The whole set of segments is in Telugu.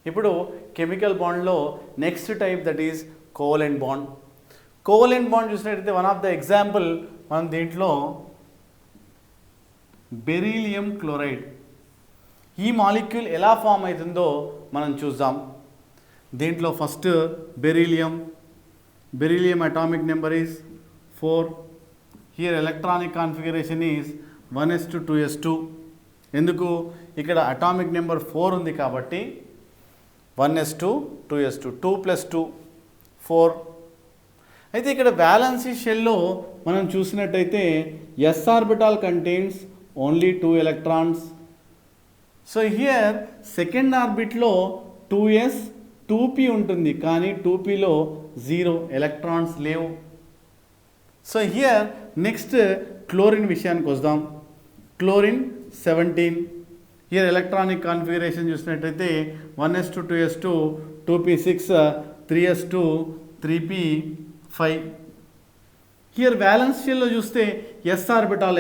ఇప్పుడు కెమికల్ బాండ్లో next type that is covalent bond. Covalent bond చూసినట్టయితే వన్ ఆఫ్ ద ఎగ్జాంపుల్ మనం దీంట్లో బెరీలియం క్లోరైడ్, ఈ మాలిక్యూల్ ఎలా ఫామ్ అవుతుందో మనం చూద్దాం. దీంట్లో first beryllium atomic number is 4. Here electronic configuration is 1s2 2s2. ఎందుకు? ఇక్కడ అటామిక్ నెంబర్ 4 ఉంది కాబట్టి 1s2 2s2, 2 + 2 4. అయితే ఇక్కడ వ్యాలెన్సీ షెల్లో మనం చూసినట్టయితే s orbital contains only 2 electrons. So here second ఆర్బిట్లో 2s 2p ఉంటుంది, కానీ 2pలో 0 electrons లేవు. సో హియర్ నెక్స్ట్ క్లోరిన్ విషయానికి వద్దాం. క్లోరిన్ 17. హియర్ ఎలక్ట్రానిక్ కాన్ఫిగరేషన్ చూసినట్టయితే 1s2 2s2, 2p6, 3s2 3p5. Here violence షెల్లో చూస్తే ఎస్ ఆర్బిటాల్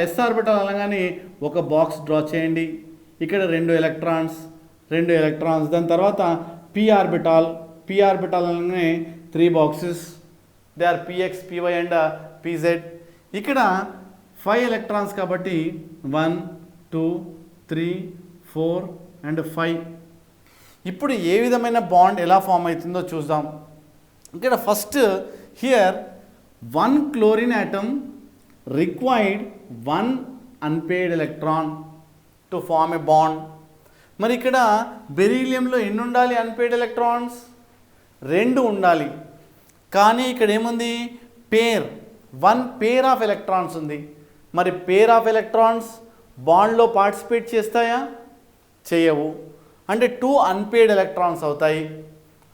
అనగానే ఒక బాక్స్ డ్రా చేయండి. ఇక్కడ 2 electrons, దాని తర్వాత p ఆర్బిటాల్ అనగానే 3 boxes, they are px, py and pz. ఇక్కడ 5 electrons కాబట్టి 1 2 3 4 అండ్ 5. ఇప్పుడు ఏ విధమైన బాండ్ ఎలా ఫామ్ అవుతుందో చూద్దాం. ఇక్కడ first here 1 chlorine atom required 1 unpaired electron to form a bond. మరి ఇక్కడ బెరీలియంలో ఎన్ని ఉండాలి అన్పేర్డ్ ఎలక్ట్రాన్స్? 2 ఉండాలి. కానీ ఇక్కడ ఏముంది? పేర్, 1 pair ఆఫ్ ఎలక్ట్రాన్స్ ఉంది. మరి పేర్ ఆఫ్ ఎలక్ట్రాన్స్ బాండ్లో పార్టిసిపేట్ చేస్తాయా? చేయవు. అంటే 2 అన్పేర్డ్ ఎలక్ట్రాన్స్ అవుతాయి.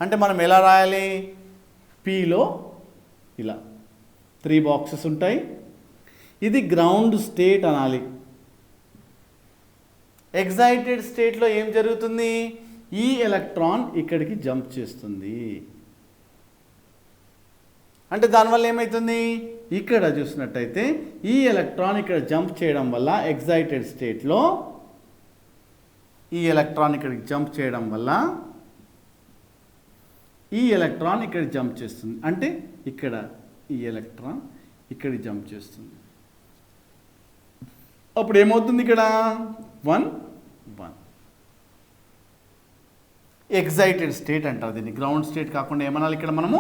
అంటే మనం ఎలా రాయాలి? పీలో ఇలా 3 boxes ఉంటాయి. ఇది గ్రౌండ్ స్టేట్ అనాలి. ఎగ్జైటెడ్ స్టేట్లో ఏం జరుగుతుంది? ఈ ఎలక్ట్రాన్ ఇక్కడికి జంప్ చేస్తుంది. అంటే దానివల్ల ఏమవుతుంది? ఇక్కడ చూసినట్టయితే ఈ ఎలక్ట్రాన్ ఇక్కడ జంప్ చేయడం వల్ల ఎగ్జైటెడ్ స్టేట్లో ఈ ఎలక్ట్రాన్ ఇక్కడికి జంప్ చేయడం వల్ల ఈ ఎలక్ట్రాన్ ఇక్కడ జంప్ చేస్తుంది. అంటే ఇక్కడ ఈ ఎలక్ట్రాన్ ఇక్కడ జంప్ చేస్తుంది. అప్పుడు ఏమవుతుంది? ఇక్కడ 1 1 ఎగ్జైటెడ్ స్టేట్ అంటారు దీన్ని. గ్రౌండ్ స్టేట్ కాకుండా ఏమనాలి ఇక్కడ మనము?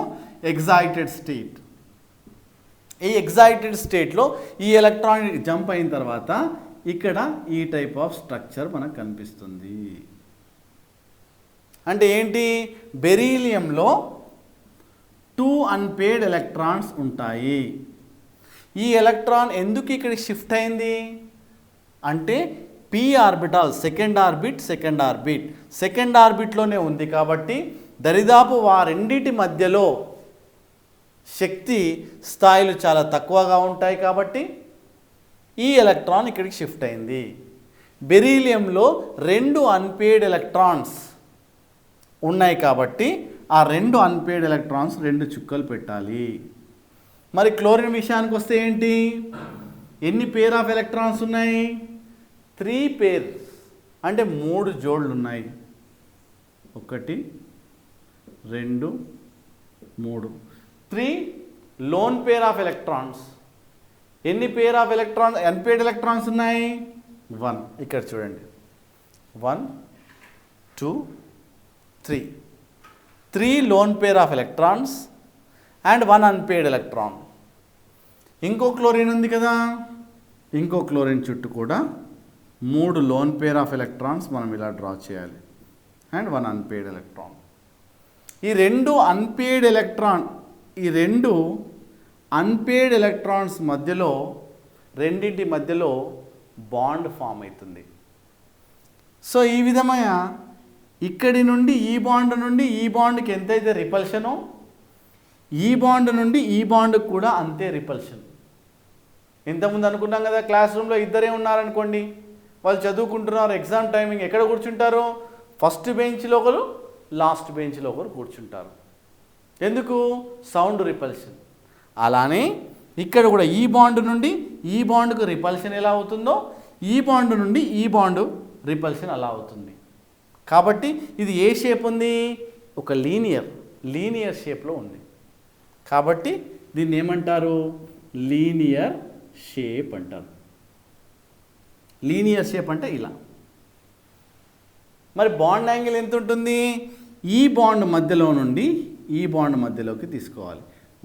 Excited state. ఈ ఎగ్జైటెడ్ స్టేట్లో ఈ ఎలక్ట్రాన్ జంప్ అయిన తర్వాత ఇక్కడ ఈ టైప్ ఆఫ్ స్ట్రక్చర్ మనకు కనిపిస్తుంది. అంటే ఏంటి? బెరీలియంలో 2 అన్పేర్డ్ ఎలక్ట్రాన్స్ ఉంటాయి. ఈ ఎలక్ట్రాన్ ఎందుకు ఇక్కడికి షిఫ్ట్ అయింది అంటే p ఆర్బిటాల్ సెకండ్ ఆర్బిట్లోనే ఉంది కాబట్టి దరిదాపు వారెండిటి మధ్యలో శక్తి స్థాయిలు చాలా తక్కువగా ఉంటాయి కాబట్టి ఈ ఎలక్ట్రాన్ ఇక్కడికి షిఫ్ట్ అయింది. బెరీలియంలో 2 అన్పేర్డ్ ఎలక్ట్రాన్స్ ఉన్నాయి కాబట్టి ఆ 2 అన్పేర్డ్ ఎలక్ట్రాన్స్ 2 చుక్కలు పెట్టాలి. మరి క్లోరిన్ విషయానికి వస్తే ఏంటి? ఎన్ని పేర్ ఆఫ్ ఎలక్ట్రాన్స్ ఉన్నాయి? 3 pairs, అంటే 3 జోడ్లు ఉన్నాయి. 1 2 3. 3 లోన్ పేర్ ఆఫ్ ఎలక్ట్రాన్స్. ఎన్ని pair of electrons unpaired electrons ఉన్నాయి? 1. ఇక్కడ చూడండి 1 2 3. 3 lone pair of electrons and 1 unpaired electron. ఇంకో క్లోరిన్ ఉంది కదా, ఇంకో క్లోరిన్ చుట్టూ కూడా 3 లోన్ పేర్ ఆఫ్ ఎలక్ట్రాన్స్ మనం ఇలా డ్రా చేయాలి అండ్ 1 అన్పేర్డ్ ఎలక్ట్రాన్. ఈ 2 అన్పేర్డ్ ఎలక్ట్రాన్స్ మధ్యలో రెండింటి మధ్యలో బాండ్ ఫామ్ అవుతుంది. సో ఈ విధమైన ఇక్కడి నుండి ఈ బాండ్కి ఎంతైతే రిపల్షనో ఈ బాండ్ నుండి ఈ బాండ్కి కూడా అంతే రిపల్షన్. ఇంతకుముందు అనుకున్నాం కదా, క్లాస్ రూమ్లో ఇద్దరే ఉన్నారనుకోండి, వాళ్ళు చదువుకుంటున్నారు, ఎగ్జామ్ టైమింగ్ ఎక్కడ కూర్చుంటారు? ఫస్ట్ బెంచ్లో ఒకరు, లాస్ట్ బెంచ్లో ఒకరు కూర్చుంటారు. ఎందుకు? Sound repulsion. అలానే ఇక్కడ కూడా ఈ బాండ్ నుండి ఈ బాండ్కు రిపల్షన్ ఎలా అవుతుందో ఈ బాండ్ నుండి ఈ బాండ్ రిపల్షన్ అలా అవుతుంది. కాబట్టి ఇది ఏ షేప్ ఉంది, ఒక లీనియర్ షేప్లో ఉంది. కాబట్టి దీన్ని ఏమంటారు, లీనియర్ షేప్ అంటారు. లీనియర్ షేప్ అంటే ఇలా. మరి బాండ్ యాంగిల్ ఎంత ఉంటుంది, ఈ బాండ్ మధ్యలో నుండి ఈ బాండ్ మధ్యలోకి తీసుకోవాలి,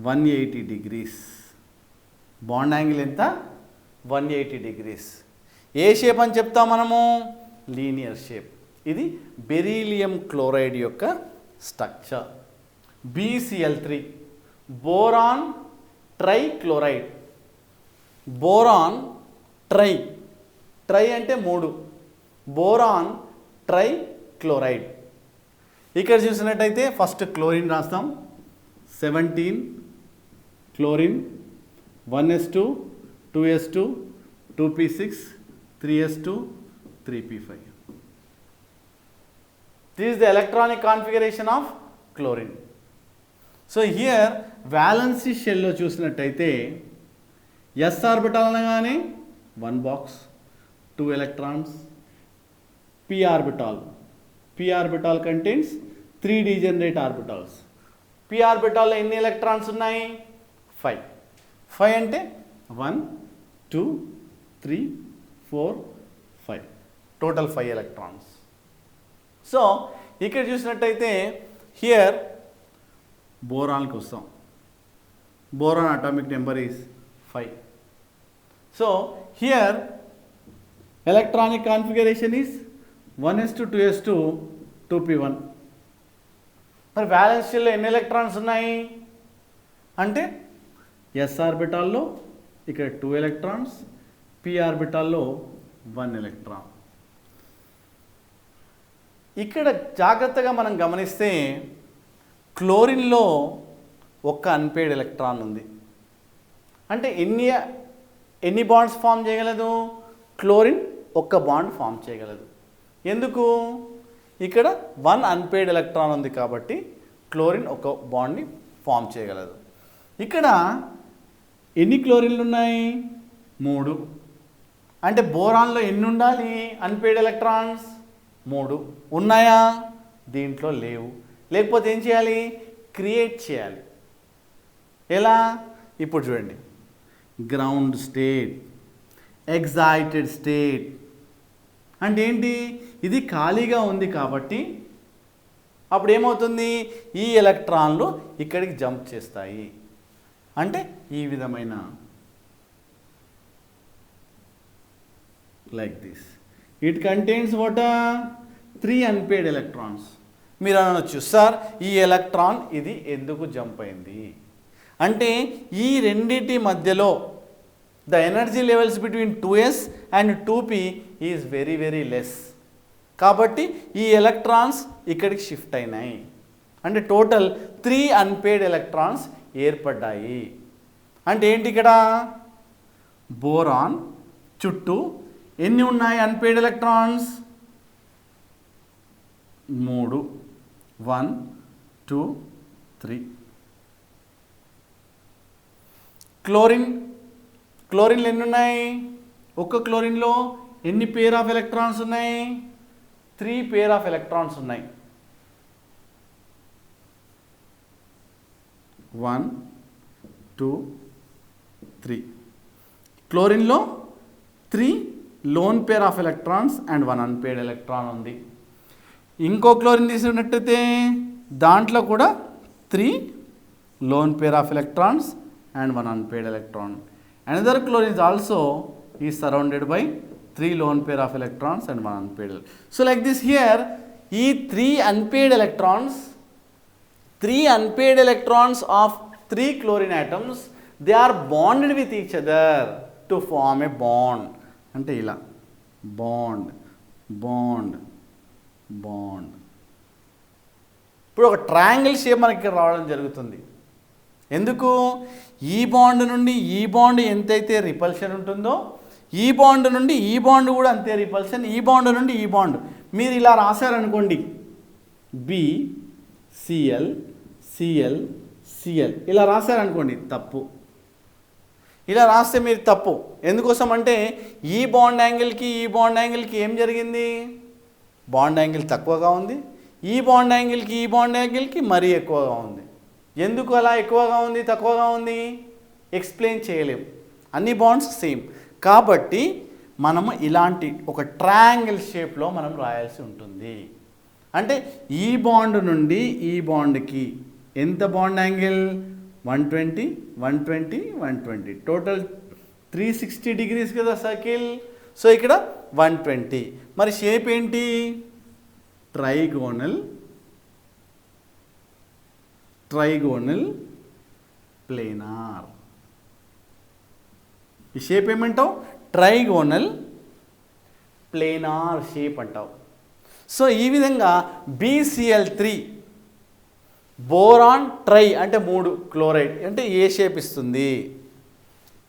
180 డిగ్రీస్. బాండ్ యాంగిల్ ఎంత, 180 డిగ్రీస్. ఏ షేప్ అని చెప్తాం మనము, లీనియర్ షేప్. ఇది బెరీలియం క్లోరైడ్ యొక్క structure. BCl3 boron trichloride. Boron try అంటే 3, బోరాన్ ట్రైక్లోరైడ్. ఇక్కడ చూసినట్టయితే ఫస్ట్ క్లోరిన్ రాస్తాం, 17 chlorine, 1s2 2s2 2p6 3s2 3p5. This is the electronic configuration of chlorine. So here valency shell లో చూసినట్టయితే s ఆర్బిటాల్ అనగానే 1 box, 2 electrons. p orbital contains 3 degenerate orbitals. p ఆర్బిటాల్లో ఎన్ని ఎలక్ట్రాన్స్ ఉన్నాయి, 5 అంటే 1 2 3 4 5, టోటల్ 5 ఎలక్ట్రాన్స్. సో ఇక్కడ చూసినట్టయితే హియర్ బోరాన్కి వస్తాం. Boron atomic number is 5. So here electronic configuration is 1s2 2s2 2p1. మరి వ్యాలెన్స్ షెల్లో ఎన్ని ఎలక్ట్రాన్స్ ఉన్నాయి అంటే s ఆర్బిటాల్లో ఇక్కడ 2 ఎలక్ట్రాన్స్, p ఆర్బిటాల్లో 1 ఎలక్ట్రాన్. ఇక్కడ జాగ్రత్తగా మనం గమనిస్తే క్లోరిన్లో ఒక్క అన్పేడ్ ఎలక్ట్రాన్ ఉంది. అంటే ఎన్ని బాండ్స్ ఫామ్ చేయగలదు, క్లోరిన్ ఒక్క బాండ్ ఫామ్ చేయగలదు. ఎందుకు, ఇక్కడ 1 అన్పేడ్ ఎలక్ట్రాన్ ఉంది కాబట్టి క్లోరిన్ ఒక బాండ్ని ఫామ్ చేయగలదు. ఇక్కడ ఎన్ని క్లోరిన్లు ఉన్నాయి, 3. అంటే బోరాన్లో ఎన్ని ఉండాలి అన్పేడ్ ఎలక్ట్రాన్స్, 3 ఉన్నాయా, దీంట్లో లేవు. లేకపోతే ఏం చేయాలి, క్రియేట్ చేయాలి. ఎలా, ఇప్పుడు చూడండి, గ్రౌండ్ స్టేట్, ఎగ్జైటెడ్ స్టేట్ అంటే ఏంటి, ఇది ఖాళీగా ఉంది కాబట్టి అప్పుడు ఏమవుతుంది, ఈ ఎలక్ట్రాన్లు ఇక్కడికి జంప్ చేస్తాయి. అంటే ఈ విధమైన like this. It contains what, 3 unpaired electrons. మీరు అనొచ్చు, సార్ ఈ ఎలక్ట్రాన్ ఇది ఎందుకు జంప్ అయింది అంటే ఈ రెండింటి మధ్యలో the energy levels between 2s and 2p is very very less. కాబట్టి ఈ ఎలక్ట్రాన్స్ ఇక్కడికి షిఫ్ట్ అయినాయి. అంటే టోటల్ 3 అన్పేడ్ ఎలక్ట్రాన్స్ ఏర్పడ్డాయి. అంటే ఏంటి, ఇక్కడ బోరాన్ చుట్టూ ఎన్ని ఉన్నాయి అన్పేడ్ ఎలక్ట్రాన్స్, 3, 1 2 3. క్లోరిన్లు ఎన్ని ఉన్నాయి, ఒక్క క్లోరిన్లో ఎన్ని పేర్ ఆఫ్ ఎలక్ట్రాన్స్ ఉన్నాయి, 3 పేర్ ఆఫ్ ఎలక్ట్రాన్స్ ఉన్నాయి. 1 2 3. క్లోరిన్లో 3 lone pair of electrons and 1 unpaired electron ఉంది. ఇంకో క్లోరిన్ తీసుకున్నట్టయితే దాంట్లో కూడా 3 lone pair of electrons and 1 unpaired electron. Another chlorine is also surrounded by 3 lone pair of electrons and 1 unpaired. So like this here, these 3 unpaired electrons of 3 chlorine atoms, they are bonded with each other to form a bond. Ante ila bond. ఇప్పుడు ఒక ట్రయాంగిల్ షేప్ మనకి ఇక్కడ రావడం జరుగుతుంది. ఎందుకు, ఈ బాండ్ నుండి ఈ బాండ్ ఎంతైతే రిపల్షన్ ఉంటుందో ఈ బాండ్ నుండి ఈ బాండ్ కూడా అంతే రిపల్షన్, ఈ బాండ్ నుండి ఈ బాండ్. మీరు ఇలా రాశారనుకోండి, BCl Cl Cl ఇలా రాశారనుకోండి, తప్పు. ఇలా రాస్తే మీరు తప్పు. ఎందుకోసం అంటే ఈ బాండ్ యాంగిల్కి ఈ బాండ్ యాంగిల్కి ఏం జరిగింది, బాండ్ యాంగిల్ తక్కువగా ఉంది, ఈ బాండ్ యాంగిల్కి మరీ ఎక్కువగా ఉంది. ఎందుకు అలా ఎక్కువగా ఉంది తక్కువగా ఉంది ఎక్స్ప్లెయిన్ చేయలేం, అన్ని బాండ్స్ సేమ్. కాబట్టి మనము ఇలాంటి ఒక ట్రయాంగిల్ షేప్లో మనం రాయాల్సి ఉంటుంది. అంటే ఈ బాండ్ నుండి ఈ బాండ్కి ఎంత బాండ్ యాంగిల్ 120, 120, 120, టోటల్ 360 degrees కదా సర్కిల్. సో ఇక్కడ 120. మరి షేప్ ఏంటి? Trigonal planar. ఈ షేప్ ఏమంటావు? ట్రైగోనల్ ప్లేనార్ షేప్ అంటావు. సో ఈ విధంగా BCl3 బోరాన్ ట్రై అంటే 3 క్లోరైడ్ అంటే ఏ షేప్ ఇస్తుంది?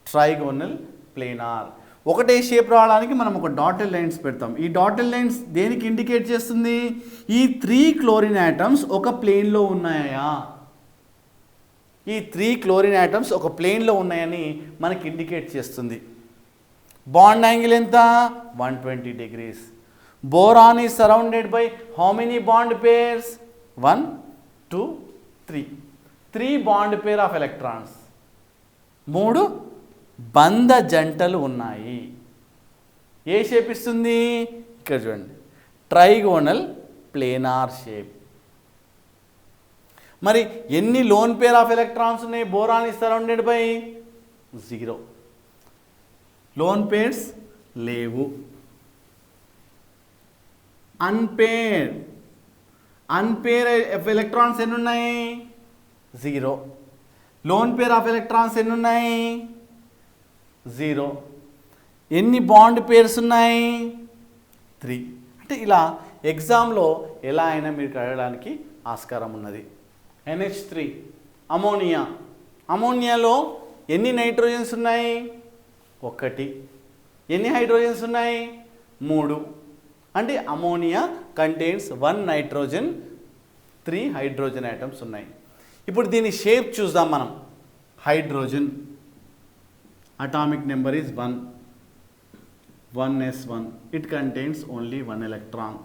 Trigonal planar. ఒకటే షేప్ రావడానికి మనం ఒక డాటెడ్ లైన్స్ పెడతాం. ఈ డాటెడ్ లైన్స్ దేనికి ఇండికేట్ చేస్తుంది? ఈ 3 క్లోరిన్ యాటమ్స్ ఒక ప్లేన్లో ఉన్నాయా, ఈ 3 క్లోరిన్ యాటమ్స్ ఒక ప్లేన్లో ఉన్నాయని మనకి ఇండికేట్ చేస్తుంది. బాండ్ యాంగిల్ ఎంత? 120 degrees. Boron is surrounded by how many bond pairs? 1, 2, 3. 3 bond pair of electrons. 3 బంధ జంటలు ఉన్నాయి. ఏ షేప్ ఇస్తుంది? ఇక్కడ చూడండి, ట్రైగోనల్ ప్లేనార్ షేప్. మరి ఎన్ని లోన్ పేర్ ఆఫ్ ఎలక్ట్రాన్స్ ఉన్నాయి? Boron is surrounded by 0. Loan pairs లేవు. అన్పేర్ ఆఫ్ ఎలక్ట్రాన్స్ ఎన్ని ఉన్నాయి? 0. లోన్ పేర్ ఆఫ్ ఎలక్ట్రాన్స్ ఎన్ని ఉన్నాయి? 0. ఎన్ని బాండ్ పేర్స్ ఉన్నాయి? 3. అంటే ఇలా ఎగ్జామ్లో ఎలా అయినా మీరు అడగడానికి ఆస్కారం ఉన్నది. NH3 అమోనియాలో ఎన్ని నైట్రోజన్స్ ఉన్నాయి? 1. ఎన్ని హైడ్రోజన్స్ ఉన్నాయి? 3. అంటే ammonia contains 1 nitrogen, 3 hydrogen items ఉన్నాయి. ఇప్పుడు దీని షేప్ చూద్దాం మనం. Hydrogen atomic number is 1s1. It contains only 1 electron.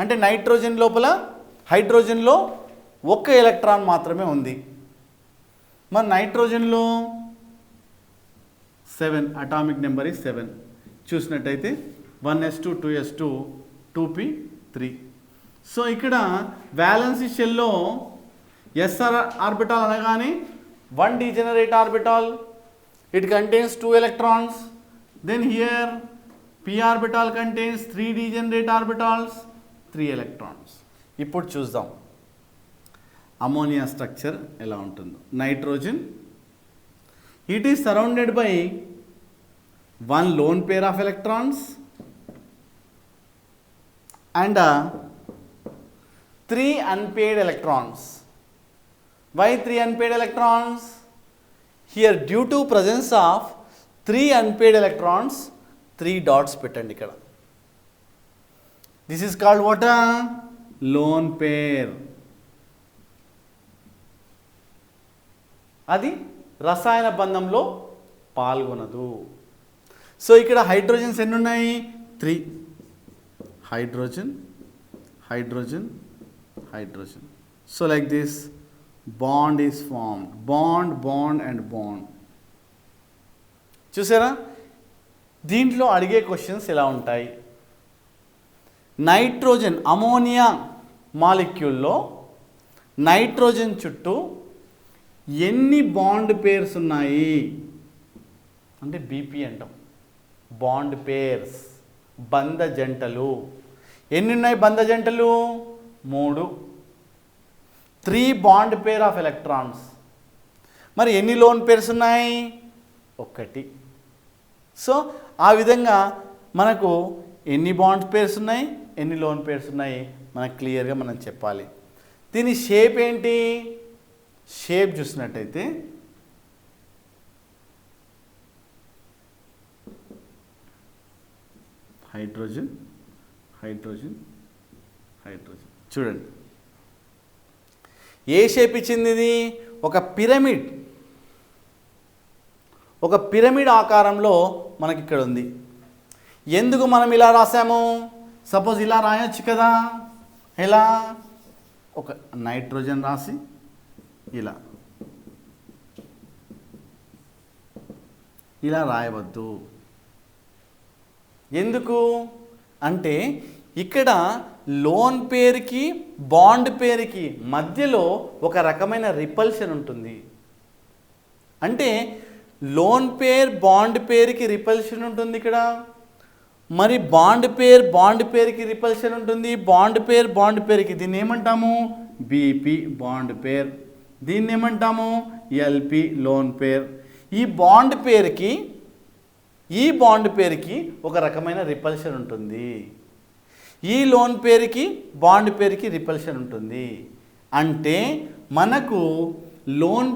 అంటే నైట్రోజన్ లోపల హైడ్రోజన్లో 1 ఎలక్ట్రాన్ మాత్రమే ఉంది. మరి నైట్రోజన్లో 7, అటామిక్ నెంబర్ ఈజ్ 7. చూసినట్టయితే 1s2, 2s2, 2p3. సో ఇక్కడ వ్యాలెన్సీ షెల్లో SR ఆర్బిటాల్ అనగానే 1 degenerate orbital, it contains 2 electrons. Then here p orbital contains 3 degenerate orbitals, 3 electrons. ఇప్పుడు చూద్దాం అమోనియా స్ట్రక్చర్ ఎలా ఉంటుందో. Nitrogen, it is surrounded by 1 lone pair of electrons and 3 unpaired electrons. Why 3 unpaired electrons? Here due to presence of 3 unpaired electrons, 3 dots పెట్టండి ఇక్కడ. This is called what? Lone pair. అది రసాయన బంధంలో పాల్గొనదు. సో ఇక్కడ హైడ్రోజన్స్ ఎన్ని ఉన్నాయి? 3. Hydrogen. So like this bond is formed. Bond and bond. చూసారా? దీంట్లో అడిగే క్వశ్చన్స్ ఎలా ఉంటాయి? నైట్రోజన్ అమోనియా మాలిక్యూల్లో నైట్రోజన్ చుట్టూ ఎన్ని బాండ్ పేర్స్ ఉన్నాయి అంటే BP అంటాం. బాండ్ పేర్స్, బంధ జంటలు. ఎన్ని ఉన్నాయి బంధ జంటలు? 3. 3 బాండ్ పేర్ ఆఫ్ ఎలక్ట్రాన్స్. మరి ఎన్ని లోన్ పేర్స్ ఉన్నాయి? 1. సో ఆ విధంగా మనకు ఎన్ని బాండ్ పేర్స్ ఉన్నాయి, ఎన్ని లోన్ పేర్స్ ఉన్నాయి మనకు క్లియర్గా మనం చెప్పాలి. దీని షేప్ ఏంటి? షేప్ చూసినట్టయితే హైడ్రోజన్ చూడండి ఏ షేప్ ఇచ్చింది ఇది? ఒక పిరమిడ్ ఆకారంలో మనకి ఇక్కడ ఉంది. ఎందుకు మనం ఇలా రాసాము? సపోజ్ ఇలా రాయొచ్చు కదా, ఎలా, ఒక నైట్రోజన్ రాసి ఇలా రాయవద్దు. ఎందుకు అంటే ఇక్కడ లోన్ పేరుకి బాండ్ పేరుకి మధ్యలో ఒక రకమైన రిపల్షన్ ఉంటుంది. అంటే లోన్ పేర్ బాండ్ పేరుకి రిపల్షన్ ఉంటుంది ఇక్కడ, మరి బాండ్ పేరుకి రిపల్షన్ ఉంటుంది, బాండ్ పేరుకి. దీన్ని ఏమంటాము? BP bond pair. దీన్ని ఏమంటాము? LP lone pair. ఈ బాండ్ పేరుకి ఒక రకమైన రిపల్షన్ ఉంటుంది, ఈ లోన్ పేరుకి బాండ్ పేరుకి రిపల్షన్ ఉంటుంది. అంటే మనకు లోన్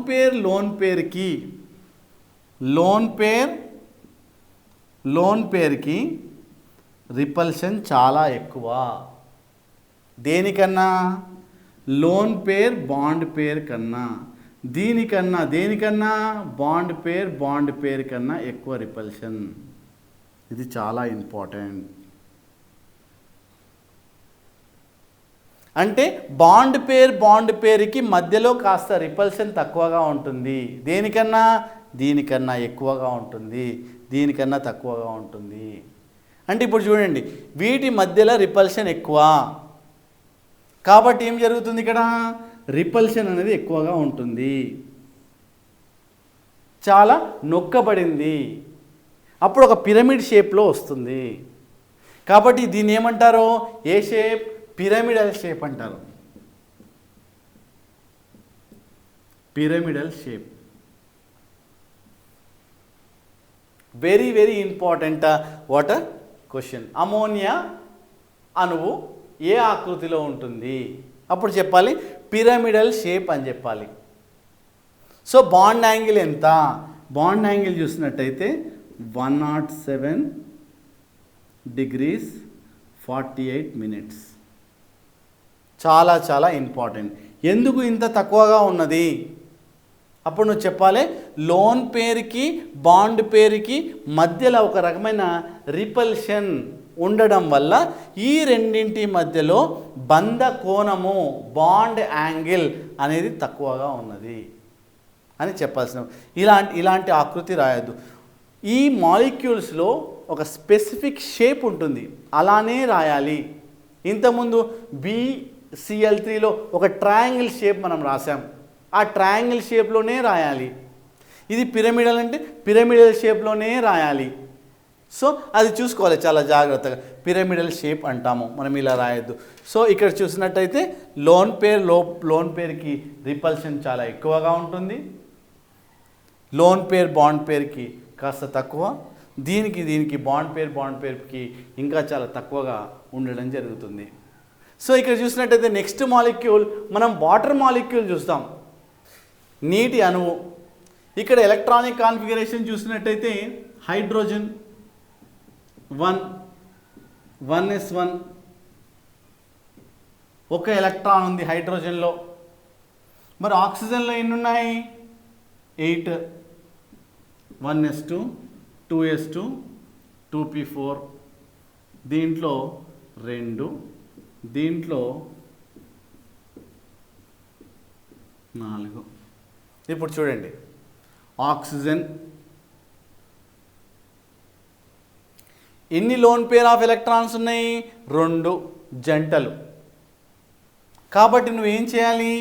పేరుకి రిపల్షన్ చాలా ఎక్కువ. దేనికన్నా? లోన్ పేర్ బాండ్ పేర్ కన్నా. దేనికన్నా? బాండ్ పేర్ కన్నా ఎక్కువ రిపల్షన్. ఇది చాలా ఇంపార్టెంట్. అంటే బాండ్ పేరుకి మధ్యలో కాస్త రిపల్షన్ తక్కువగా ఉంటుంది. దీనికన్నా ఎక్కువగా ఉంటుంది, దీనికన్నా తక్కువగా ఉంటుంది. అంటే ఇప్పుడు చూడండి, వీటి మధ్యలో రిపల్షన్ ఎక్కువ కాబట్టి ఏం జరుగుతుంది ఇక్కడ? రిపల్షన్ అనేది ఎక్కువగా ఉంటుంది, చాలా నొక్కబడింది, అప్పుడు ఒక పిరమిడ్ షేప్లో వస్తుంది. కాబట్టి దీన్ని ఏమంటారు? ఏ షేప్? పిరమిడల్ షేప్ అంటారు. Pyramidal shape. Very very important water question. Ammonia అణువు ఏ ఆకృతిలో ఉంటుంది? అప్పుడు చెప్పాలి పిరమిడల్ షేప్ అని చెప్పాలి. సో బాండ్ యాంగిల్ ఎంత? బాండ్ యాంగిల్ చూసినట్టయితే 107 degrees 48 minutes. చాలా చాలా ఇంపార్టెంట్. ఎందుకు ఇంత తక్కువగా ఉన్నది? అప్పుడు నువ్వు చెప్పాలి లోన్ పేరుకి బాండ్ పేరుకి మధ్యలో ఒక రకమైన రిపల్షన్ ఉండడం వల్ల ఈ రెండింటి మధ్యలో బంధ కోణము బాండ్ యాంగిల్ అనేది తక్కువగా ఉన్నది అని చెప్పాల్సిన. ఇలాంటి ఆకృతి రాయొద్దు. ఈ మాలిక్యూల్స్లో ఒక స్పెసిఫిక్ షేప్ ఉంటుంది, అలానే రాయాలి. ఇంతకుముందు BCl3లో ఒక ట్రయాంగిల్ షేప్ మనం రాసాం, ఆ ట్రయాంగిల్ షేప్లోనే రాయాలి. ఇది పిరమిడల్ అంటే పిరమిడల్ షేప్లోనే రాయాలి. సో అది చూసుకోవాలి చాలా జాగ్రత్తగా. పిరమిడల్ షేప్ అంటాము మనం, ఇలా రాయొద్దు. సో ఇక్కడ చూసినట్టయితే లోన్ పేరుకి రిపల్షన్ చాలా ఎక్కువగా ఉంటుంది, లోన్ పేర్ బాండ్ పేరుకి కాస్త తక్కువ, దీనికి బాండ్ పేరుకి ఇంకా చాలా తక్కువగా ఉండడం జరుగుతుంది. సో ఇక్కడ చూసినట్టయితే నెక్స్ట్ మాలిక్యూల్ మనం వాటర్ మాలిక్యూల్ చూస్తాం, నీటి అణువు. ఇక్కడ ఎలక్ట్రానిక్ కాన్ఫిగరేషన్ చూసినట్టయితే హైడ్రోజన్ 1s1 ఒక ఎలక్ట్రాన్ ఉంది హైడ్రోజన్లో. మరి ఆక్సిజన్లో ఎన్ని ఉన్నాయి? 8. 1s2 2s2 2p4, దీంట్లో 2, దీంట్లో 4. ఇప్పుడు చూడండి, ఆక్సిజన్ ఎన్ని లోన్ పేర్ ఆఫ్ ఎలక్ట్రాన్స్ ఉన్నాయి? 2 జంటలు. కాబట్టి నువ్వేం చేయాలి?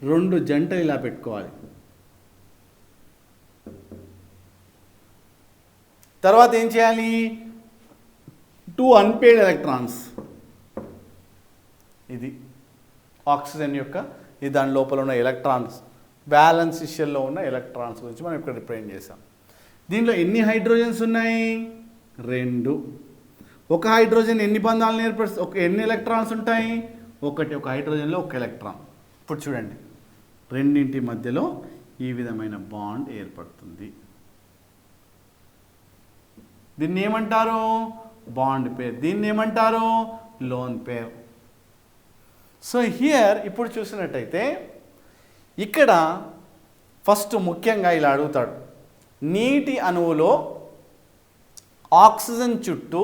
2 జంటలు ఇలా పెట్టుకోవాలి. తర్వాత ఏం చేయాలి? 2 అన్పేర్డ్ ఎలక్ట్రాన్స్. ఇది ఆక్సిజన్ యొక్క దాని లోపల ఉన్న ఎలక్ట్రాన్స్, బ్యాలెన్స్ షెల్లో ఉన్న ఎలక్ట్రాన్స్ గురించి మనం ఇక్కడ రిప్రజెంట్ చేసాం. దీనిలో ఎన్ని హైడ్రోజన్స్ ఉన్నాయి? 2. ఒక హైడ్రోజన్ ఎన్ని బంధాలను ఎన్ని ఎలక్ట్రాన్స్ ఉంటాయి? 1. ఒక హైడ్రోజన్లో 1 ఎలక్ట్రాన్. ఇప్పుడు చూడండి, రెండింటి మధ్యలో ఈ విధమైన బాండ్ ఏర్పడుతుంది. దీన్ని ఏమంటారు? Bond pair. దీన్ని ఏమంటారు? Lone pair. సో హియర్ ఇప్పుడు చూసినట్టయితే ఇక్కడ ఫస్ట్ ముఖ్యంగా ఇలా అడుగుతాడు, నీటి అణువులో ఆక్సిజన్ చుట్టూ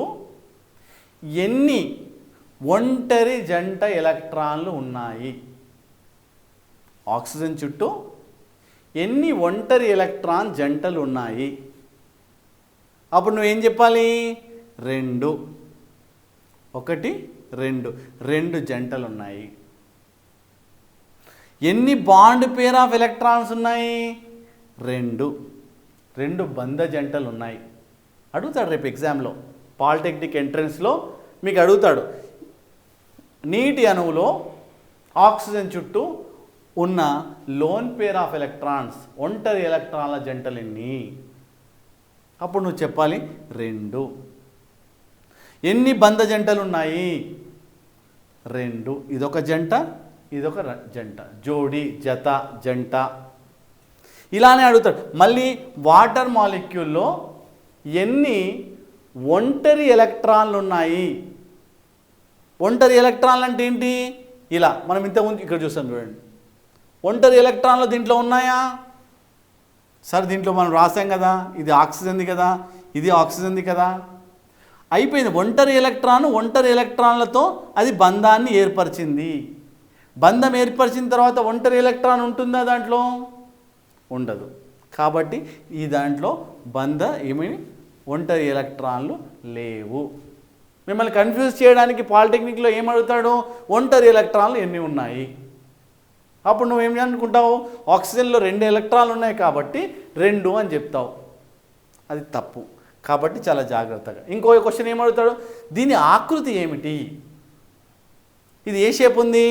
ఎన్ని ఒంటరి జంట ఎలక్ట్రాన్లు ఉన్నాయి. ఆక్సిజన్ చుట్టూ ఎన్ని ఒంటరి ఎలక్ట్రాన్ జంటలు ఉన్నాయి? అప్పుడు నువ్వేం చెప్పాలి? 2. 1 2 2 జంటలు ఉన్నాయి. ఎన్ని బాండ్ పేర్ ఆఫ్ ఎలక్ట్రాన్స్ ఉన్నాయి? 2 2 బంధ జంటలు ఉన్నాయి. అడుగుతాడు రేపు ఎగ్జామ్లో, పాలిటెక్నిక్ ఎంట్రన్స్లో మీకు అడుగుతాడు, నీటి అణువులో ఆక్సిజన్ చుట్టూ ఉన్న లోన్ పేర్ ఆఫ్ ఎలక్ట్రాన్స్, ఒంటరి ఎలక్ట్రాన్ల జంటలు ఎన్ని? అప్పుడు నువ్వు చెప్పాలి 2. ఎన్ని బంధ జంటలు ఉన్నాయి? 2. ఇదొక జంట, ఇదొక జంట, జోడి, జత, జంట. ఇలానే అడుగుతాడు. మళ్ళీ వాటర్ మాలిక్యూల్లో ఎన్ని ఒంటరి ఎలక్ట్రాన్లు ఉన్నాయి? ఒంటరి ఎలక్ట్రాన్లు అంటే ఏంటి? ఇలా మనం ఇంతకుముందు ఇక్కడ చూస్తాం చూడండి. ఒంటరి ఎలక్ట్రాన్లు దీంట్లో ఉన్నాయా? సరే దీంట్లో మనం రాసాం కదా, ఇది ఆక్సిజన్ది కదా, ఇది ఆక్సిజన్ది కదా, అయిపోయింది. ఒంటరి ఎలక్ట్రాన్లతో అది బంధాన్ని ఏర్పరిచింది. బంధం ఏర్పరిచిన తర్వాత ఒంటరి ఎలక్ట్రాన్ ఉంటుందా దాంట్లో? ఉండదు. కాబట్టి ఈ దాంట్లో ఒంటరి ఎలక్ట్రాన్లు లేవు. మిమ్మల్ని కన్ఫ్యూజ్ చేయడానికి పాలిటెక్నిక్లో ఏమడుగుతాడు? ఒంటరి ఎలక్ట్రాన్లు ఎన్ని ఉన్నాయి? అప్పుడు నువ్వేం అనుకుంటావు? ఆక్సిజన్లో 2 ఎలక్ట్రాన్లు ఉన్నాయి కాబట్టి 2 అని చెప్తావు. అది తప్పు. కాబట్టి చాలా జాగ్రత్తగా. ఇంకో క్వశ్చన్ ఏమడుగుతాడు? దీని ఆకృతి ఏమిటి? ఇది ఏ షేప్ ఉంది?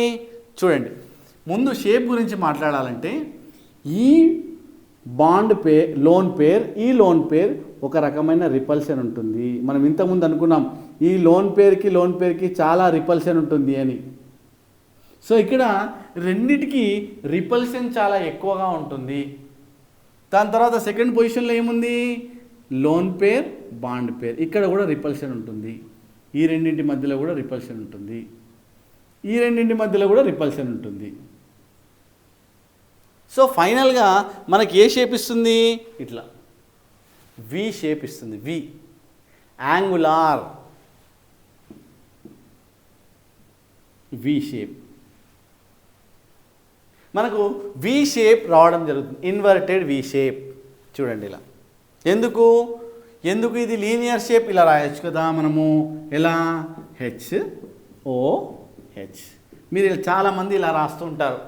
చూడండి, ముందు షేప్ గురించి మాట్లాడాలంటే ఈ బాండ్ పేర్, లోన్ పేర్ ఒక రకమైన రిపల్షన్ ఉంటుంది. మనం ఇంతకుముందు అనుకున్నాం ఈ లోన్ పేర్కి చాలా రిపల్షన్ ఉంటుంది అని. సో ఇక్కడ రెండిటికి రిపల్షన్ చాలా ఎక్కువగా ఉంటుంది. దాని తర్వాత సెకండ్ పొజిషన్లో ఏముంది? Lone pair, bond pair. ఇక్కడ కూడా రిపల్షన్ ఉంటుంది. ఈ రెండింటి మధ్యలో కూడా రిపల్షన్ ఉంటుంది. ఈ రెండింటి మధ్యలో కూడా రిపల్షన్ ఉంటుంది. సో ఫైనల్గా మనకి ఏ షేప్ ఇస్తుంది? ఇట్లా వి షేప్ ఇస్తుంది. వి, యాంగులార్ వి షేప్. మనకు వి షేప్ రావడం జరుగుతుంది, ఇన్వర్టెడ్ వి షేప్. చూడండి ఇలా. ఎందుకు ఇది లీనియర్ షేప్? ఇలా రాయొచ్చు కదా మనము. ఎలా? HOH. మీరు చాలామంది ఇలా రాస్తూ ఉంటారు.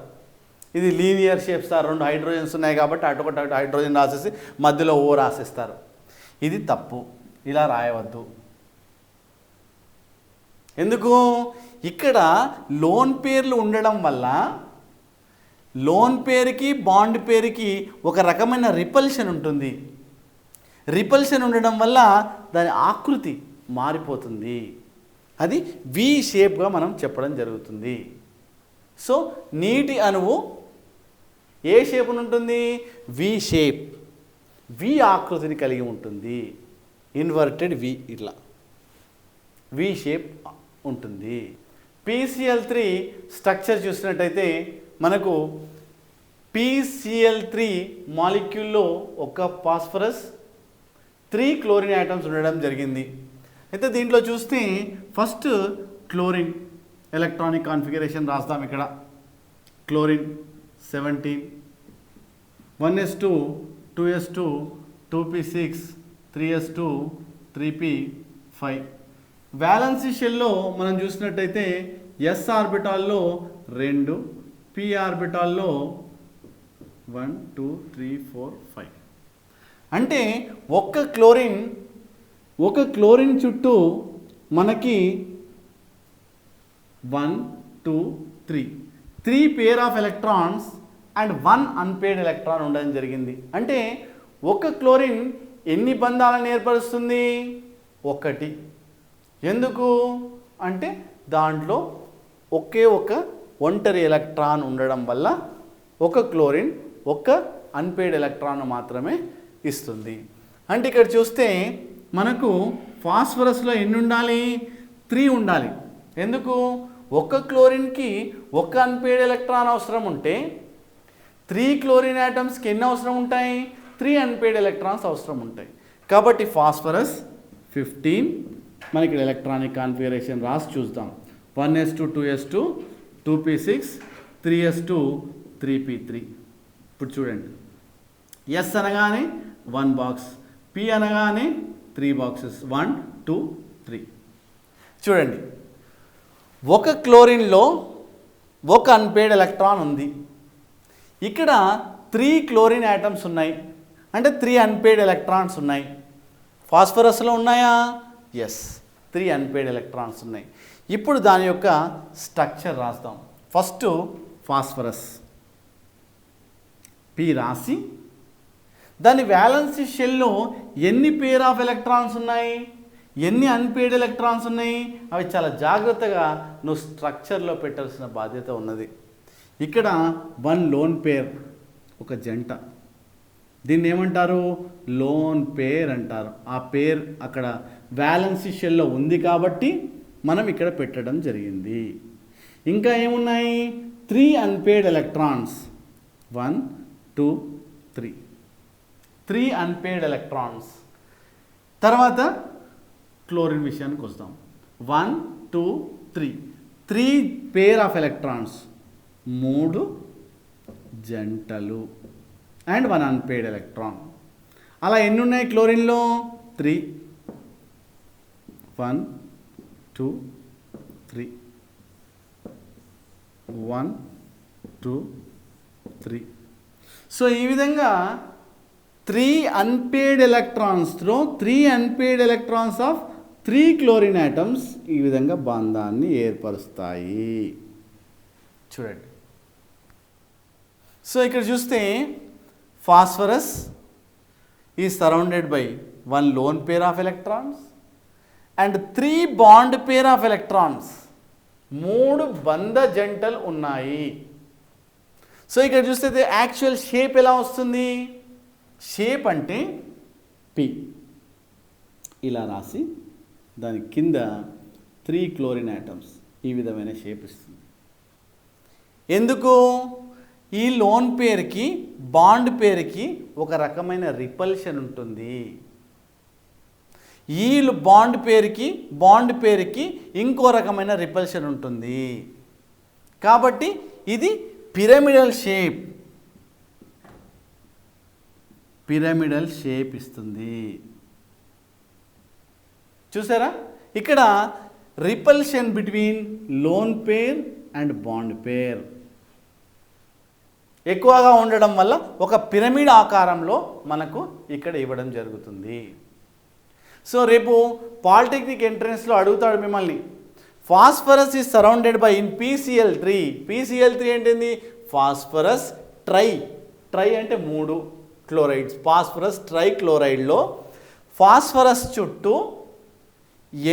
ఇది లీనియర్ షేప్ సార్, 2 హైడ్రోజన్స్ ఉన్నాయి కాబట్టి అటు హైడ్రోజన్ రాసేసి మధ్యలో O రాసేస్తారు. ఇది తప్పు, ఇలా రాయవద్దు. ఎందుకు? ఇక్కడ లోన్ పేర్లు ఉండడం వల్ల లోన్ పేరుకి బాండ్ పేరుకి ఒక రకమైన రిపల్షన్ ఉంటుంది. రిపల్షన్ ఉండడం వల్ల దాని ఆకృతి మారిపోతుంది. అది వి షేప్గా మనం చెప్పడం జరుగుతుంది. సో నీటి అణువు ఏ షేప్ ఉంటుంది? వి షేప్, వి ఆకృతిని కలిగి ఉంటుంది. ఇన్వర్టెడ్ వి, ఇట్లా వి షేప్ ఉంటుంది. PCl3 స్ట్రక్చర్ చూసినట్టయితే మనకు PCl3 మాలిక్యూల్లో ఒక ఫాస్ఫరస్, 3 క్లోరిన్ ఐటమ్స్ ఉండడం జరిగింది. అయితే దీంట్లో చూస్తే ఫస్ట్ క్లోరిన్ ఎలక్ట్రానిక్ కాన్ఫిగరేషన్ రాస్తాం. ఇక్కడ chlorine 17, 1s2, 2s2, 2p6, 3s2, 3p5. Valency షెల్లో మనం చూసినట్టయితే s ఆర్బిటాల్లో 2, p ఆర్బిటాల్లో 1, 2, 3, 4, 5. అంటే ఒక్క క్లోరిన్ చుట్టూ మనకి 1, 2, 3 పేర్ of electrons and 1 unpaired electron ఉండడం జరిగింది. అంటే ఒక క్లోరిన్ ఎన్ని బంధాలను ఏర్పరుస్తుంది? 1. ఎందుకు అంటే దాంట్లో ఒకే ఒక ఒంటరి ఎలక్ట్రాన్ ఉండడం వల్ల ఒక క్లోరిన్ ఒక అన్పేర్డ్ ఎలక్ట్రాన్ మాత్రమే ఇస్తుంది. అంటే ఇక్కడ చూస్తే మనకు ఫాస్ఫరస్లో ఎన్ని ఉండాలి? 3 ఉండాలి. ఎందుకు? ఒక క్లోరిన్కి ఒక అన్పేర్డ్ ఎలక్ట్రాన్ అవసరం ఉంటే 3 క్లోరిన్ ఆటమ్స్కి ఎన్ని అవసరం ఉంటాయి? 3 అన్పేర్డ్ ఎలక్ట్రాన్స్ అవసరం ఉంటాయి. కాబట్టి ఫాస్ఫరస్ 15. మనకి ఎలక్ట్రానిక్ కాన్ఫిగరేషన్ రాసి చూద్దాం. 1s2 2s2 2p6 3s2 3p3. ఇప్పుడు చూడండి, ఎస్ అనగానే 1 బాక్స్, పి అనగానే 3 బాక్సెస్, 1 2 3. చూడండి, ఒక క్లోరిన్లో ఒక అన్పేర్డ్ ఎలక్ట్రాన్ ఉంది. ఇక్కడ 3 క్లోరిన్ యాటమ్స్ ఉన్నాయి, అంటే 3 అన్పేర్డ్ ఎలక్ట్రాన్స్ ఉన్నాయి. ఫాస్ఫరస్లో ఉన్నాయా? ఎస్, 3 అన్పేర్డ్ ఎలక్ట్రాన్స్ ఉన్నాయి. ఇప్పుడు దాని యొక్క స్ట్రక్చర్ రాస్తాం. ఫస్ట్ ఫాస్ఫరస్ పి రాసి, దాని వ్యాలెన్సీ షెల్లో ఎన్ని పేర్ ఆఫ్ ఎలక్ట్రాన్స్ ఉన్నాయి, ఎన్ని అన్పేర్డ్ ఎలక్ట్రాన్స్ ఉన్నాయి, అవి చాలా జాగ్రత్తగా నువ్వు స్ట్రక్చర్లో పెట్టాల్సిన బాధ్యత ఉన్నది. ఇక్కడ 1 లోన్ పేర్, ఒక జంట, దీన్ని ఏమంటారు? లోన్ పేర్ అంటారు. ఆ పేర్ అక్కడ వ్యాలెన్సీ షెల్లో ఉంది కాబట్టి మనం ఇక్కడ పెట్టడం జరిగింది. ఇంకా ఏమున్నాయి? 3 అన్పేర్డ్ ఎలక్ట్రాన్స్, 1 2 3, 3 అన్పేర్డ్ ఎలక్ట్రాన్స్. తర్వాత క్లోరిన్ విషయానికి వస్తాం. 1 2 3, 3 పేర్ ఆఫ్ ఎలక్ట్రాన్స్, 3 జంటలు అండ్ 1 అన్పేర్డ్ ఎలక్ట్రాన్. అలా ఎన్ని ఉన్నాయి క్లోరిన్లో? 3, 1 2 3, 1 2 3. సో ఈ విధంగా 3 అన్పేర్డ్ ఎలక్ట్రాన్స్లో 3 unpaired electrons of 3 chlorine atoms ఈ విధంగా బంధాన్ని ఏర్పరుస్తాయి. చూడండి, సో ఇక్కడ చూస్తే phosphorus is surrounded by 1 lone pair of electrons and 3 bond pair of electrons, 3 బంధ జంటలు ఉన్నాయి. సో ఇక్కడ చూస్తే యాక్చువల్ షేప్ ఎలా వస్తుంది? షేప్ అంటే పి ఇలా రాసి దాని కింద 3 క్లోరిన్ ఆటమ్స్ ఈ విధమైన షేప్ ఇస్తుంది. ఎందుకు? ఈ లోన్ పేరుకి బాండ్ పేరుకి ఒక రకమైన రిపల్షన్ ఉంటుంది. ఈ బాండ్ పేరుకి ఇంకో రకమైన రిపల్షన్ ఉంటుంది. కాబట్టి ఇది పిరమిడల్ షేప్ ఇస్తుంది. చూసారా, ఇక్కడ repulsion between lone pair and bond pair ఎక్కువగా ఉండడం వల్ల ఒక పిరమిడ్ ఆకారంలో మనకు ఇక్కడ ఇవ్వడం జరుగుతుంది. సో రేపు పాలిటెక్నిక్ ఎంట్రన్స్లో అడుగుతాడు మిమ్మల్ని, phosphorus is surrounded by in PCl3. PCl3 ఏంటింది? ఫాస్ఫరస్ ట్రై అంటే 3 క్లోరైడ్స్. ఫాస్ఫరస్ ట్రైక్లోరైడ్లో ఫాస్ఫరస్ చుట్టూ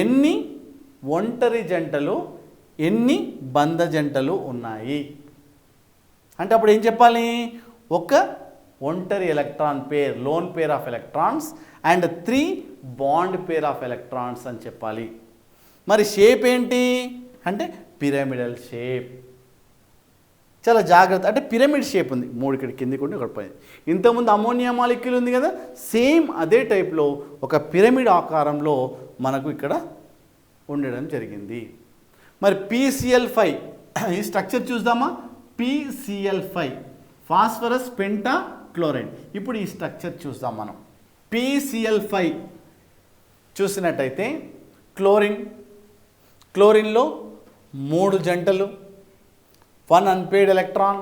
ఎన్ని ఒంటరి జంటలు, ఎన్ని బంధ జంటలు ఉన్నాయి అంటే అప్పుడు ఏం చెప్పాలి? ఒక ఒంటరి electron pair, loan pair of electrons and 3 bond pair of electrons అని చెప్పాలి. మరి షేప్ ఏంటి అంటే పిరమిడల్ షేప్. చాలా జాగ్రత్త, అంటే పిరమిడ్ షేప్ ఉంది. 3 ఇక్కడ కిందికి ఉండి ఒకటి పైన. ఇంతకుముందు అమోనియా మాలిక్యూల్ ఉంది కదా, సేమ్ అదే టైప్లో ఒక పిరమిడ్ ఆకారంలో మనకు ఇక్కడ ఉండడం జరిగింది. మరి PCl5 ఈ స్ట్రక్చర్ చూద్దామా? PCl5 phosphorus Penta chloride. ఇప్పుడు ఈ స్ట్రక్చర్ చూద్దాం మనం. PCl5 చూసినట్టయితే క్లోరిన్లో 3 జంటలు, 1 unpaired electron.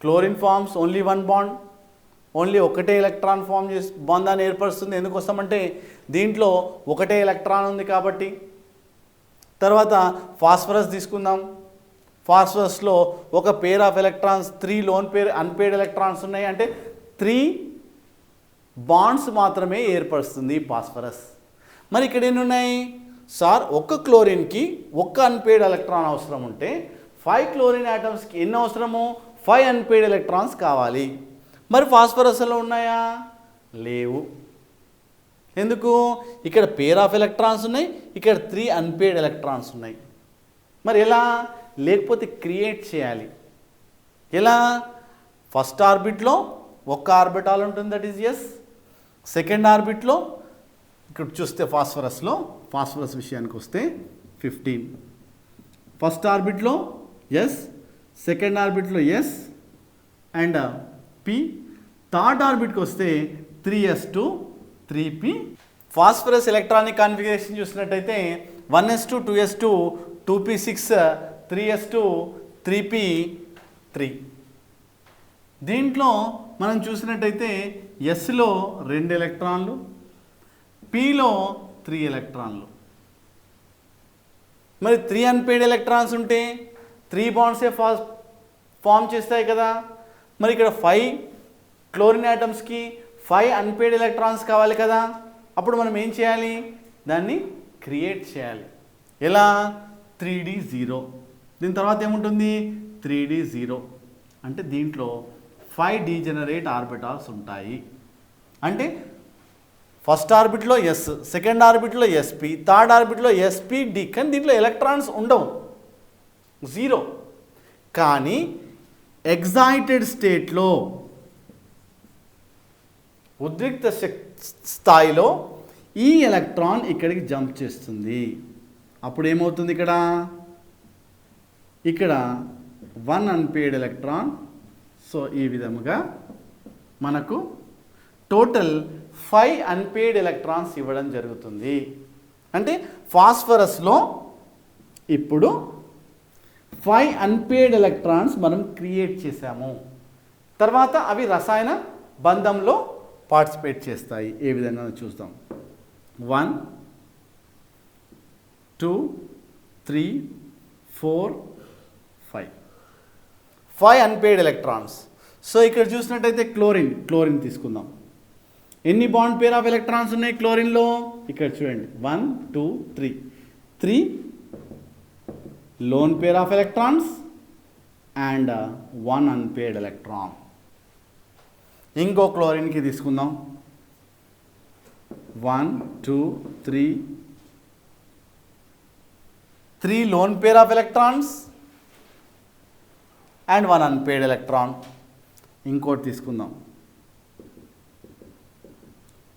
Chlorine forms only 1 bond, only ఒకటే ఎలక్ట్రాన్ ఫామ్ చేసి బంధాన్ని ఏర్పరుస్తుంది. ఎందుకోసమంటే దీంట్లో ఒకటే ఎలక్ట్రాన్ ఉంది కాబట్టి. తర్వాత ఫాస్ఫరస్ తీసుకుందాం. ఫాస్ఫరస్లో ఒక పేర్ of electrons, 3 lone pair unpaired electrons ఉన్నాయి, అంటే 3 బాండ్స్ మాత్రమే ఏర్పరుస్తుంది ఫాస్ఫరస్. మరి ఇక్కడ ఎన్ని ఉన్నాయి సార్? ఒక క్లోరిన్కి ఒక అన్పేర్డ్ ఎలక్ట్రాన్ అవసరం ఉంటే 5 క్లోరిన్ ఆటమ్స్కి ఎన్ని అవసరము? 5 అన్పేర్డ్ ఎలక్ట్రాన్స్ కావాలి. మరి ఫాస్ఫరస్లో ఉన్నాయా? లేవు. ఎందుకు? ఇక్కడ పేర్ ఆఫ్ ఎలక్ట్రాన్స్ ఉన్నాయి, ఇక్కడ 3 అన్పేర్డ్ ఎలక్ట్రాన్స్ ఉన్నాయి. మరి ఎలా? లేకపోతే క్రియేట్ చేయాలి. ఎలా? ఫస్ట్ ఆర్బిట్లో ఒక ఆర్బిటాల్ ఉంటుంది, దట్ ఈజ్ ఎస్. సెకండ్ ఆర్బిట్లో ఇక్కడ చూస్తే ఫాస్ఫరస్ విషయానికి వస్తే 15. ఫస్ట్ ఆర్బిట్లో ఎస్, సెకండ్ ఆర్బిట్లో ఎస్ అండ్ పి, థర్డ్ ఆర్బిట్కి వస్తే 3s2 3p. Phosphorus electronic configuration చూసినట్టయితే 1s2 2s2 2p6 3s2 3p3. దీంట్లో మనం చూసినట్టయితే ఎస్లో 2 ఎలక్ట్రాన్లు, పిలో 3 ఎలక్ట్రాన్లు. మరి 3 అన్పేడ్ ఎలక్ట్రాన్స్ ఉంటే 3 బాండ్సే ఫామ్ చేస్తాయి కదా. మరి ఇక్కడ 5 క్లోరిన్ ఆటమ్స్కి 5 అన్పేడ్ ఎలక్ట్రాన్స్ కావాలి కదా. అప్పుడు మనం ఏం చేయాలి, దాన్ని క్రియేట్ చేయాలి. ఎలా? 3d0. దీని తర్వాత ఏముంటుంది? 3d0 అంటే దీంట్లో 5 డీజనరేట్ ఆర్బిటాల్స్ ఉంటాయి. అంటే ఫస్ట్ ఆర్బిట్లో ఎస్, సెకండ్ ఆర్బిట్లో ఎస్పి, థర్డ్ ఆర్బిట్లో ఎస్పిడి. కానీ దీంట్లో ఎలక్ట్రాన్స్ ఉండవు, 0. కానీ ఎగ్జైటెడ్ స్టేట్లో, ఉద్రిక్త స్థాయిలో ఈ ఎలక్ట్రాన్ ఇక్కడికి జంప్ చేస్తుంది. అప్పుడు ఏమవుతుంది? ఇక్కడ 1 అన్పేడ్ ఎలక్ట్రాన్. సో ఈ విధముగా మనకు టోటల్ 5 అన్పేడ్ ఎలక్ట్రాన్స్ ఇవ్వడం జరుగుతుంది. అంటే ఫాస్ఫరస్లో ఇప్పుడు 5 అన్పేడ్ ఎలక్ట్రాన్స్ మనం క్రియేట్ చేసాము. తర్వాత అవి రసాయన బంధంలో పార్టిసిపేట్ చేస్తాయి. ఏ విధంగా చూస్తాం. 1 2 3 4 5 అన్పేడ్ ఎలక్ట్రాన్స్. సో ఇక్కడ చూసినట్టయితే క్లోరిన్ తీసుకుందాం. ఎన్ని బాండ్ పేర్ ఆఫ్ ఎలక్ట్రాన్స్ ఉన్నాయి క్లోరిన్లో? ఇక్కడ చూడండి 1 2 3 lone pair of electrons and 1 unpaired electron. ఇంకో క్లోరిన్కి తీసుకుందాం. 1 2 3 lone pair of electrons and 1 unpaired electron. ఇంకోటి తీసుకుందాం.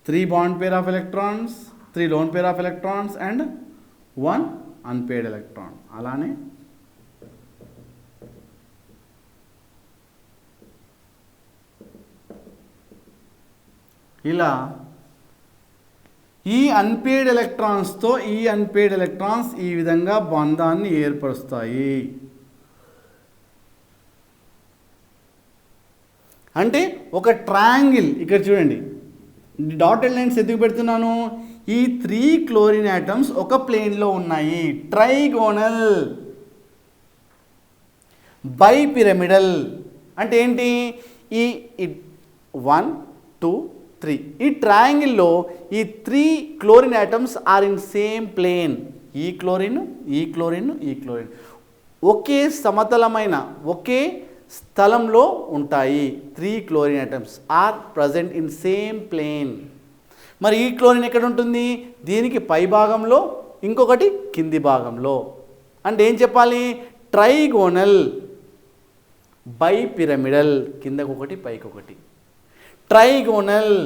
3 bond pair of electrons, 3 lone pair of electrons and 1 unpaired electron. అలానే ఇలా ఈ అన్పేడ్ ఎలక్ట్రాన్స్తో ఈ అన్పేడ్ ఎలక్ట్రాన్స్ ఈ విధంగా బంధాన్ని ఏర్పరుస్తాయి. అంటే ఒక ట్రయాంగిల్, ఇక్కడ చూడండి డాటెడ్ లైన్స్ ఎందుకు పెడుతున్నాను? ఈ 3 క్లోరిన్ ఆటమ్స్ ఒక ప్లేన్లో ఉన్నాయి. ట్రైగోనల్, బైపిరమిడల్ అంటే ఏంటి? ఈ 1 2 3 ఈ ట్రయాంగిల్లో ఈ 3 chlorine atoms are in same plane. ఈ క్లోరిన్ ఒకే సమతలమైన ఒకే స్థలంలో ఉంటాయి. 3 chlorine atoms are present in same plane. మరి ఈ క్లోరిన్ ఎక్కడ ఉంటుంది? దీనికి పై భాగంలో, ఇంకొకటి కింది భాగంలో. అంటే ఏం చెప్పాలి? ట్రైగోనల్, బైపిరమిడల్, కిందకు ఒకటి పైకి ఒకటి. Trigonal,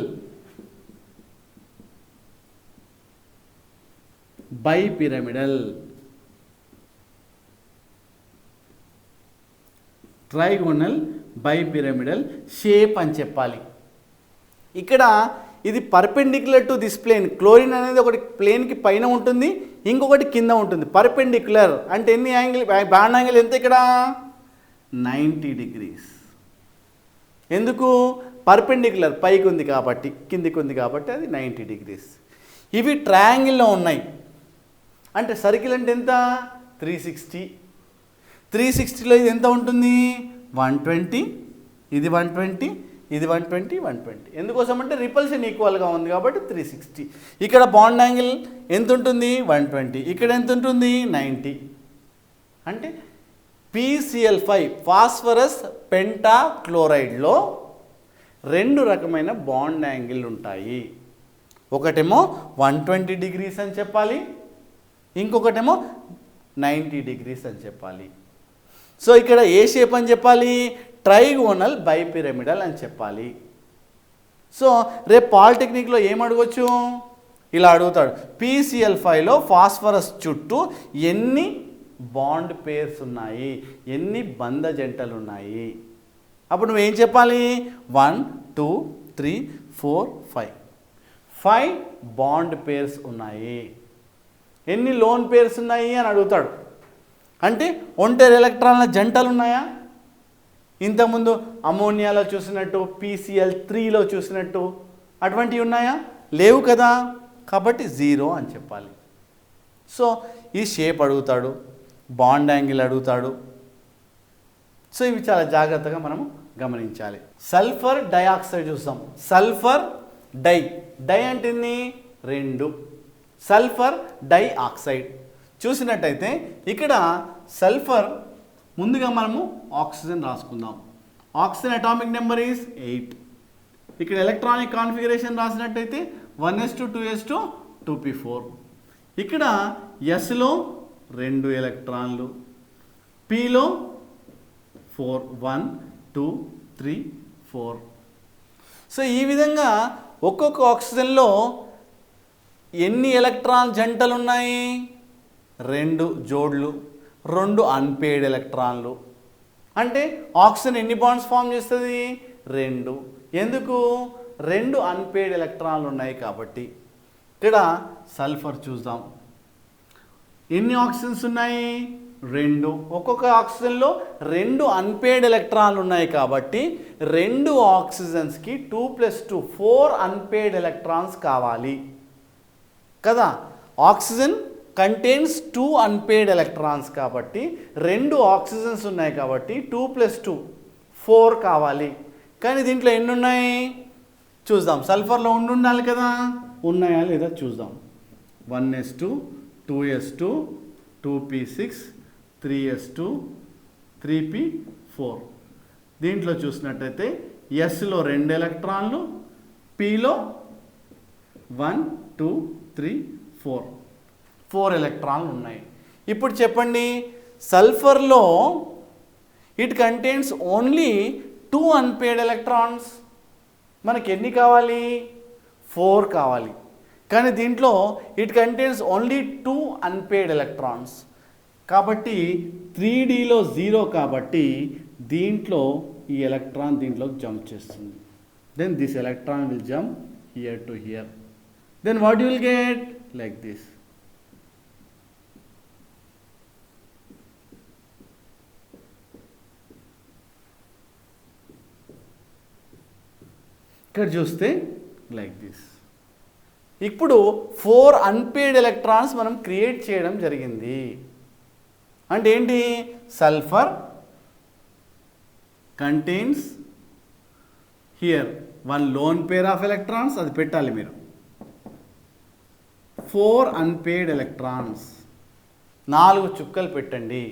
bipyramidal. Trigonal bipyramidal shape అని చెప్పాలి. ఇక్కడ ఇది perpendicular to this plane. Chlorine అనేది ఒకటి ప్లేన్కి పైన ఉంటుంది, ఇంకొకటి కింద ఉంటుంది. పర్పెండిక్యులర్ అంటే ఎన్ని యాంగిల్? బాండ్ యాంగిల్ ఎంత ఇక్కడ? 90 degrees. ఎందుకు? పర్పెండిక్యులర్ పైకి ఉంది కాబట్టి, కిందికి ఉంది కాబట్టి అది 90 degrees. ఇవి ట్రయాంగిల్లో ఉన్నాయి. అంటే సర్కిల్ అంటే ఎంత? 360. 360లో ఇది ఎంత ఉంటుంది? 120. ఇది 120, ఇది 120, 120. ఎందుకోసం అంటే రిపల్షన్ ఈక్వల్గా ఉంది కాబట్టి 360. ఇక్కడ బాండ్ యాంగిల్ ఎంత ఉంటుంది? 120. ఇక్కడ ఎంత ఉంటుంది? 90. అంటే PCl5 ఫాస్ఫరస్ పెంటాక్లోరైడ్లో 2 రకమైన బాండ్ యాంగిల్ ఉంటాయి. ఒకటేమో 120 degrees అని చెప్పాలి, ఇంకొకటేమో 90 degrees అని చెప్పాలి. సో ఇక్కడ ఏ షేప్ అని చెప్పాలి? ట్రైగోనల్ బైపిరమిడల్ అని చెప్పాలి. సో రేపు పాలిటెక్నిక్లో ఏం అడగవచ్చు? ఇలా అడుగుతాడు, PCl5లో ఫాస్ఫరస్ చుట్టూ ఎన్ని బాండ్ పేర్స్ ఉన్నాయి, ఎన్ని బంధ జంటలు ఉన్నాయి. అప్పుడు నువ్వేం చెప్పాలి? 1 2 3 4 5 5 బాండ్ పేర్స్ ఉన్నాయి. ఎన్ని లోన్ పేర్స్ ఉన్నాయి అని అడుగుతాడు. అంటే ఒంటరి ఎలక్ట్రాన్ల జంటలు ఉన్నాయా? ఇంతకుముందు అమోనియాలో చూసినట్టు, PCl3లో చూసినట్టు అటువంటివి ఉన్నాయా? లేవు కదా. కాబట్టి 0 అని చెప్పాలి. సో ఈ షేప్ అడుగుతాడు, బాండ్ యాంగిల్ అడుగుతాడు. సో ఇవి చాలా జాగ్రత్తగా మనము గమనించాలి. సల్ఫర్ డైఆక్సైడ్ చూస్తాం. సల్ఫర్ డై అంటే 2, సల్ఫర్ డైఆక్సైడ్ చూసినట్టయితే ఇక్కడ సల్ఫర్ ముందుగా మనము ఆక్సిజన్ రాసుకుందాం. Oxygen atomic number is 8. ఇక్కడ electronic configuration రాసినట్టయితే 1s2 2s2 2p4. ఇక్కడ ఎస్లో 2 ఎలక్ట్రాన్లు, పిలో 4 1 2 3 4. సో ఈ విధంగా ఒక్కొక్క ఆక్సిజన్లో ఎన్ని ఎలక్ట్రాన్ జంటలు ఉన్నాయి? 2 జోడ్లు, 2 అన్పేయిడ్ ఎలక్ట్రాన్లు. అంటే ఆక్సిజన్ ఎన్ని బాండ్స్ ఫామ్ చేస్తుంది? 2. ఎందుకు? 2 అన్పేయిడ్ ఎలక్ట్రాన్లు ఉన్నాయి కాబట్టి. ఇక్కడ సల్ఫర్ చూద్దాం. ఎన్ని ఆక్సిజన్స్ ఉన్నాయి? 2. ఒక్కొక్క ఆక్సిజన్లో 2 అన్పేయిడ్ ఎలక్ట్రాన్లు ఉన్నాయి కాబట్టి 2 ఆక్సిజన్స్కి 2 + 2 4 అన్పేయిడ్ ఎలక్ట్రాన్స్ కావాలి కదా. ఆక్సిజన్ కంటైన్స్ 2 అన్పేయిడ్ ఎలక్ట్రాన్స్ కాబట్టి 2 ఆక్సిజన్స్ ఉన్నాయి కాబట్టి 2 + 2 4 కావాలి. కానీ దీంట్లో ఎన్ని ఉన్నాయి చూద్దాం. సల్ఫర్లో ఉండాలి కదా, ఉన్నాయా లేదా చూద్దాం. 1s2 2s2 2p6 3s2 3p4. దీంట్లో చూసినట్టయితే ఎస్లో 2 ఎలక్ట్రాన్లు, పిలో 1 2 3 4 ఎలక్ట్రాన్లు ఉన్నాయి. ఇప్పుడు చెప్పండి, సల్ఫర్లో ఇట్ కంటైన్స్ ఓన్లీ 2 అన్పేయిడ్ ఎలక్ట్రాన్స్. మనకి ఎన్ని కావాలి? 4 కావాలి. కానీ దీంట్లో ఇట్ కంటైన్స్ ఓన్లీ 2 అన్పేయిడ్ ఎలక్ట్రాన్స్ కాబట్టి 3Dలో 0 కాబట్టి దీంట్లో ఈ ఎలక్ట్రాన్ దీంట్లోకి జంప్ చేస్తుంది. Then this electron will jump here to here. Then what you will get? Like this. ఇక్కడ చూస్తే లైక్ దిస్. ఇప్పుడు 4 అన్పేయిడ్ ఎలక్ట్రాన్స్ మనం క్రియేట్ చేయడం జరిగింది. అంటే ఏంటి? Sulphur contains here 1 lone pair of electrons, అది పెట్టాలి మీరు. 4 అన్పేయిడ్ ఎలక్ట్రాన్స్, 4 చుక్కలు పెట్టండి.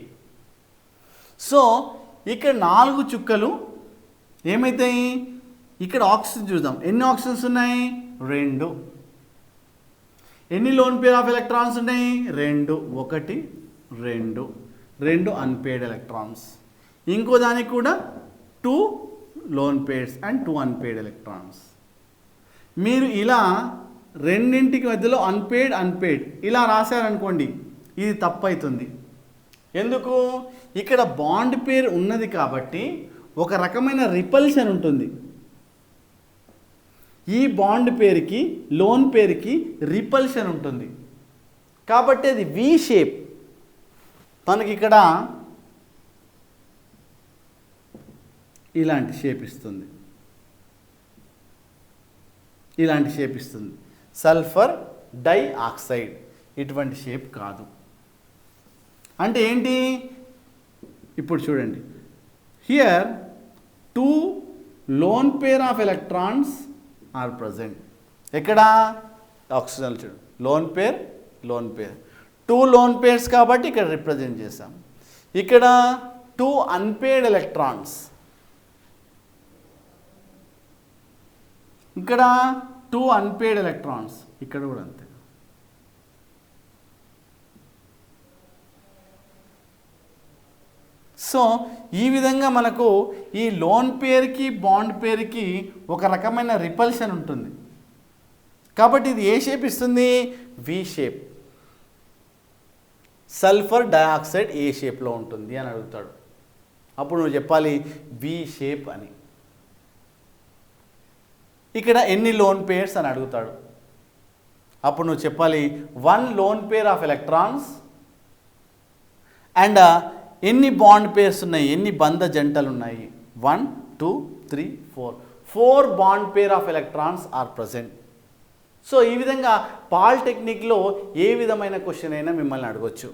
సో ఇక్కడ 4 చుక్కలు ఏమైతాయి? ఇక్కడ ఆక్సిజన్ చూద్దాం. ఎన్ని ఆక్సిజన్స్ ఉన్నాయి? 2. ఎన్ని లోన్ పేర్ ఆఫ్ ఎలక్ట్రాన్స్ ఉన్నాయి? 2 1 2 2 అన్పేయిడ్ ఎలక్ట్రాన్స్. ఇంకో దానికి కూడా 2 లోన్ పేర్స్ అండ్ 2 అన్పేయిడ్ ఎలక్ట్రాన్స్. మీరు ఇలా రెండింటికి మధ్యలో అన్పేయిడ్ ఇలా రాశారనుకోండి, ఇది తప్పు అవుతుంది. ఎందుకు? ఇక్కడ బాండ్ పేర్ ఉన్నది కాబట్టి ఒక రకమైన రిపల్షన్ ఉంటుంది. ఈ బాండ్ పేరుకి లోన్ పేరుకి రిపల్షన్ ఉంటుంది కాబట్టి అది వి షేప్. మనకి ఇక్కడ ఇలాంటి షేప్ ఇస్తుంది, ఇలాంటి షేప్ ఇస్తుంది. సల్ఫర్ డైఆక్సైడ్ ఇటువంటి షేప్ కాదు. అంటే ఏంటి? ఇప్పుడు చూడండి, here 2 lone pair of electrons are present. ఎక్కడ? ఆక్సిజన్ చూడండి, లోన్ పేర్ 2 లోన్ పేర్స్ కాబట్టి ఇక్కడ రిప్రజెంట్ చేసాం. ఇక్కడ 2 అన్పేయిడ్ ఎలక్ట్రాన్స్, ఇక్కడ 2 అన్పేయిడ్ ఎలక్ట్రాన్స్, ఇక్కడ కూడా అంతే. సో ఈ విధంగా మనకు ఈ లోన్ పేరుకి బాండ్ పేరుకి ఒక రకమైన రిపల్షన్ ఉంటుంది కాబట్టి ఇది ఏ షేప్ ఇస్తుంది? V shape. సల్ఫర్ డయాక్సైడ్ ఏ షేప్లో ఉంటుంది అని అడుగుతాడు. అప్పుడు నువ్వు చెప్పాలి వి షేప్ అని. ఇక్కడ ఎన్ని లోన్ పేర్స్ అని అడుగుతాడు. అప్పుడు నువ్వు చెప్పాలి 1 lone pair of electrons and ఎన్ని బాండ్ పేర్స్ ఉన్నాయి, ఎన్ని బంధ జంటలు ఉన్నాయి? 1 2 3 4. 4 bond pair of electrons are present. So ఈ విధంగా పాలిటెక్నిక్లో ఏ విధమైన క్వశ్చన్ అయినా మిమ్మల్ని అడగొచ్చు.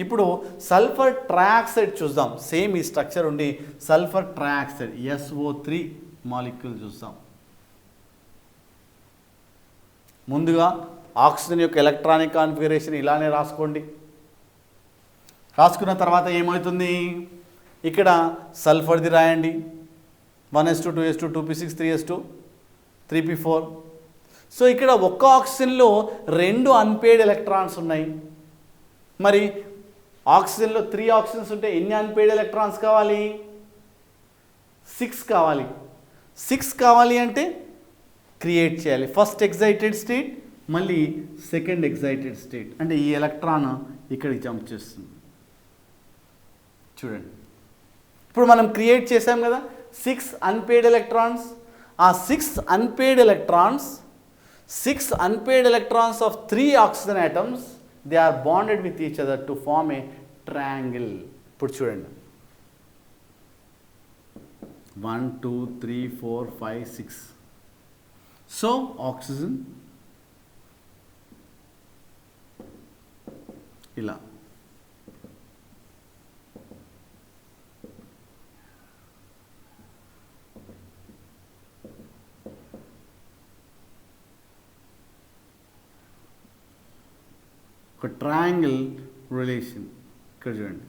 ఇప్పుడు సల్ఫర్ ట్రయాక్సైడ్ చూద్దాం. సేమ్ ఈ స్ట్రక్చర్ ఉండి సల్ఫర్ ట్రయాక్సైడ్ SO3 మాలిక్యూల్ చూద్దాం. ముందుగా ఆక్సిజన్ యొక్క ఎలక్ట్రానిక్ కాన్ఫిగరేషన్ ఇలానే రాసుకోండి. రాసుకున్న తర్వాత ఏమవుతుంది? ఇక్కడ సల్ఫర్ది రాయండి. 1s2 2s2 2p6 3s2 3p4. So ఇక్కడ ఒక్క ఆక్సిజన్లో 2 అన్పేడ్ ఎలక్ట్రాన్స్ ఉన్నాయి. మరి ఆక్సిజన్లో 3 ఆక్సిజన్స్ ఉంటే ఎన్ని అన్పేడ్ ఎలక్ట్రాన్స్ కావాలి? 6 కావాలి. 6 కావాలి అంటే క్రియేట్ చేయాలి. ఫస్ట్ ఎక్సైటెడ్ స్టేట్, మళ్ళీ సెకండ్ ఎక్సైటెడ్ స్టేట్. అంటే ఈ ఎలక్ట్రాన్ ఇక్కడికి జంప్ చేస్తుంది. చూడండి, ఇప్పుడు మనం క్రియేట్ చేసాం కదా 6 అన్పేడ్ ఎలక్ట్రాన్స్. ఆ 6 unpaired electrons of 3 oxygen atoms, they are bonded with each other to form a triangle. ఇప్పుడు చూడండి 1 2 3 4 5 6. సో ఆక్సిజన్ ఇలా, ఒక ట్రయాంగిల్ రిలేషన్. ఇక్కడ చూడండి,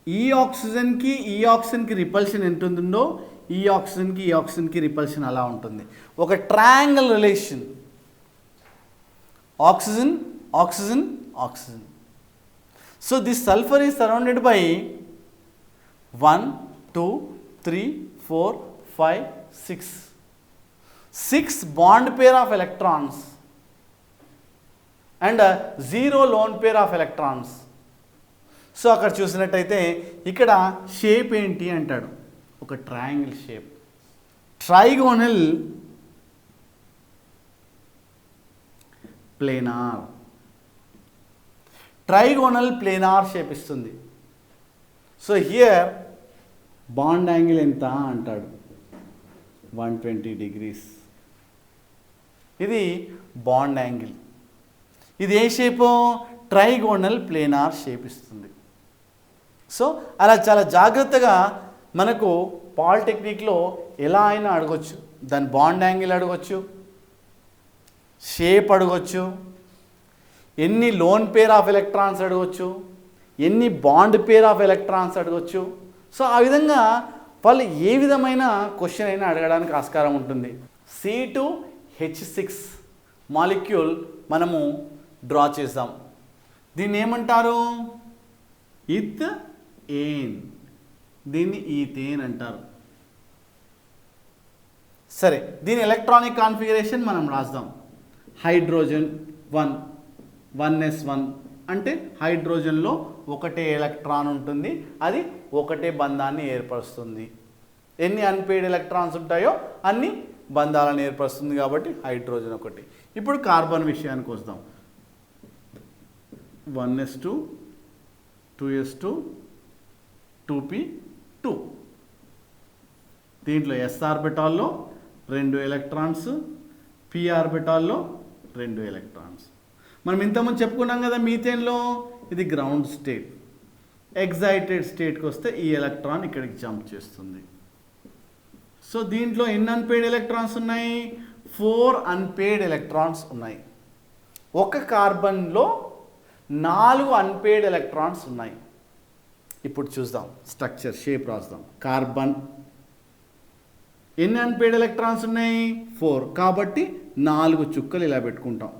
ఈ ఆక్సిజన్కి రిపల్షన్ ఎంత ఉంటుందో ఈ ఆక్సిజన్కి రిపల్షన్ అలా ఉంటుంది. ఒక triangle relation, oxygen oxygen oxygen. So this sulphur is surrounded by 1 2 3 4 5 6. 6 bond pair of electrons and 0 loan pair of electrons. So అక్కడ చూసినట్టయితే ఇక్కడ షేప్ ఏంటి అంటాడు, ఒక triangle shape. Trigonal planar shape ఇస్తుంది. సో హియర్ బాండ్ యాంగిల్ ఎంత అంటాడు, 120 degrees. ఇది బాండ్ యాంగిల్. ఇది ఏ షేపు? ట్రైగోనల్ ప్లేనార్ షేప్ ఇస్తుంది. సో అలా చాలా జాగ్రత్తగా మనకు పాలిటెక్నిక్లో ఎలా అయినా అడగొచ్చు. దాని బాండ్ యాంగిల్ అడగొచ్చు, షేప్ అడగొచ్చు, ఎన్ని లోన్ పేర్ ఆఫ్ ఎలక్ట్రాన్స్ అడగొచ్చు, ఎన్ని బాండ్ పేర్ ఆఫ్ ఎలక్ట్రాన్స్ అడగొచ్చు. సో ఆ విధంగా వాళ్ళు ఏ విధమైన క్వశ్చన్ అయినా అడగడానికి ఆస్కారం ఉంటుంది. C2H6 మాలిక్యూల్ మనము డ్రా చేద్దాం. దీన్ని ఏమంటారు? ఈథేన్. దీన్ని ఈథేన్ అంటారు. సరే, దీని ఎలక్ట్రానిక్ కాన్ఫిగరేషన్ మనం రాద్దాం. హైడ్రోజన్ 1s1 అంటే హైడ్రోజన్లో ఒకటే ఎలక్ట్రాన్ ఉంటుంది, అది ఒకటే బంధాన్ని ఏర్పరుస్తుంది. ఎన్ని అన్పేడ్ ఎలక్ట్రాన్స్ ఉంటాయో అన్ని బంధాలను ఏర్పరుస్తుంది కాబట్టి హైడ్రోజన్ ఒకటి. ఇప్పుడు కార్బన్ విషయానికి వస్తాం. 1s2 2s2 2p2. దీంట్లో s ఆర్బిటాల్లో 2 ఎలక్ట్రాన్స్, p ఆర్బిటాల్లో 2 ఎలక్ట్రాన్స్. మనం ఇంతకుముందు చెప్పుకున్నాం కదా మీథేన్లో ఇది గ్రౌండ్ స్టేట్. ఎగ్జైటెడ్ స్టేట్కి వస్తే ఈ ఎలక్ట్రాన్ ఇక్కడికి జంప్ చేస్తుంది. సో దీంట్లో ఎన్ని అన్పేడ్ ఎలక్ట్రాన్స్ ఉన్నాయి? 4 అన్పేడ్ ఎలక్ట్రాన్స్ ఉన్నాయి. ఒక కార్బన్లో 4 అన్పేడ్ ఎలక్ట్రాన్స్ ఉన్నాయి. ఇప్పుడు చూద్దాం, స్ట్రక్చర్ షేప్ రాద్దాం. కార్బన్ ఎన్ని అన్పేడ్ ఎలక్ట్రాన్స్ ఉన్నాయి? 4. కాబట్టి 4 చుక్కలు ఇలా పెట్టుకుంటాం.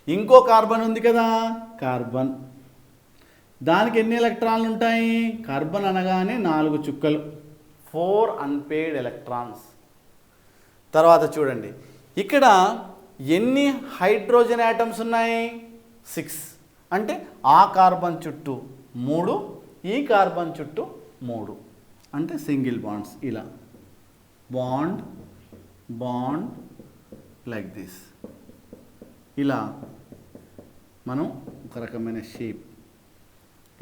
ఇంకో కార్బన్ ఉంది కదా, కార్బన్, దానికి ఎన్ని ఎలక్ట్రాన్లు ఉంటాయి? కార్బన్ అనగానే 4 చుక్కలు, 4 అన్పేడ్ ఎలక్ట్రాన్స్. తర్వాత చూడండి, ఇక్కడ ఎన్ని హైడ్రోజన్ యాటమ్స్ ఉన్నాయి? 6. అంటే ఆ కార్బన్ చుట్టూ 3, ఈ కార్బన్ చుట్టూ 3, అంటే సింగిల్ బాండ్స్. ఇలా బాండ్ బాండ్ లైక్ దిస్. ఇలా మనం ఒక రకమైన షేప్,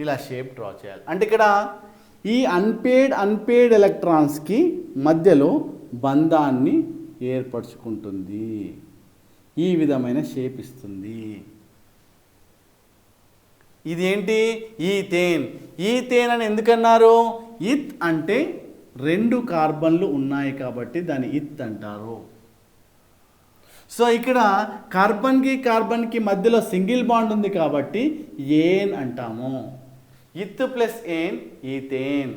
ఇలా షేప్ డ్రా చేయాలి. అంటే ఇక్కడ ఈ అన్పేడ్ ఎలక్ట్రాన్స్కి మధ్యలో బంధాన్ని ఏర్పరచుకుంటుంది, ఈ విధమైన షేప్ ఇస్తుంది. ఇదేంటి? ఈథేన్. ఈథేన్ అని ఎందుకన్నారు? ఇత్ అంటే 2 కార్బన్లు ఉన్నాయి కాబట్టి దాన్ని ఇత్ అంటారు. సో ఇక్కడ కార్బన్కి మధ్యలో సింగిల్ బాండ్ ఉంది కాబట్టి ఏన్ అంటాము. ఇత్ ప్లస్ ఏన్ ఈథేన్.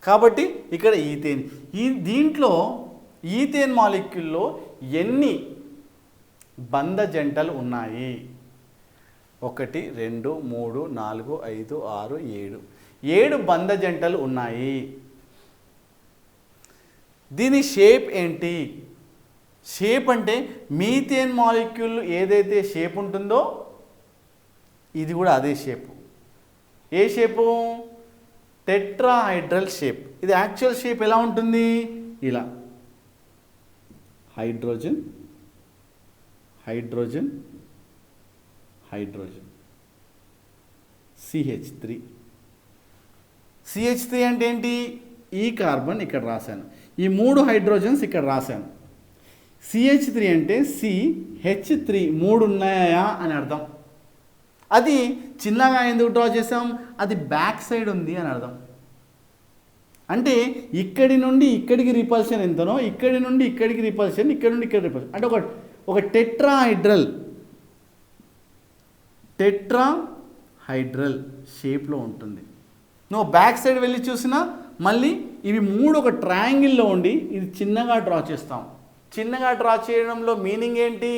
కాబట్టి ఇక్కడ ఈథేన్. దీంట్లో ఈథేన్ మాలిక్యూల్లో ఎన్ని బంధ జంటలు ఉన్నాయి? 1 2 3 4 5 6 7. 7 బంధ జంటలు ఉన్నాయి. దీని షేప్ ఏంటి? షేప్ అంటే మీథేన్ మాలిక్యూల్ ఏదైతే షేప్ ఉంటుందో ఇది కూడా అదే షేపు. ఏ షేపు? Tetrahedral shape. ఇది యాక్చువల్ షేప్ ఎలా ఉంటుంది? ఇలా hydrogen hydrogen hydrogen CH3. CH3 అంటే ఏంటి? ఈ కార్బన్ ఇక్కడ రాశాను, ఈ 3 హైడ్రోజన్స్ ఇక్కడ రాశాను. CH3 అంటే CH3 3 ఉన్నాయా అని అర్థం. అది చిన్నగా ఎందుకు డ్రా చేసాం? అది బ్యాక్ సైడ్ ఉంది అని అర్థం. అంటే ఇక్కడి నుండి ఇక్కడికి రిపల్షన్ ఎంతనో, ఇక్కడి నుండి ఇక్కడికి రిపల్షన్, ఇక్కడి నుండి ఇక్కడ రిపల్షన్. అంటే ఒక టెట్రాహైడ్రల్ షేప్లో ఉంటుంది. నువ్వు బ్యాక్ సైడ్ వెళ్ళి చూసినా మళ్ళీ ఇవి 3 ఒక ట్రయాంగిల్లో ఉండి ఇది చిన్నగా డ్రా చేస్తాం. చిన్నగా డ్రా చేయడంలో మీనింగ్ ఏంటి?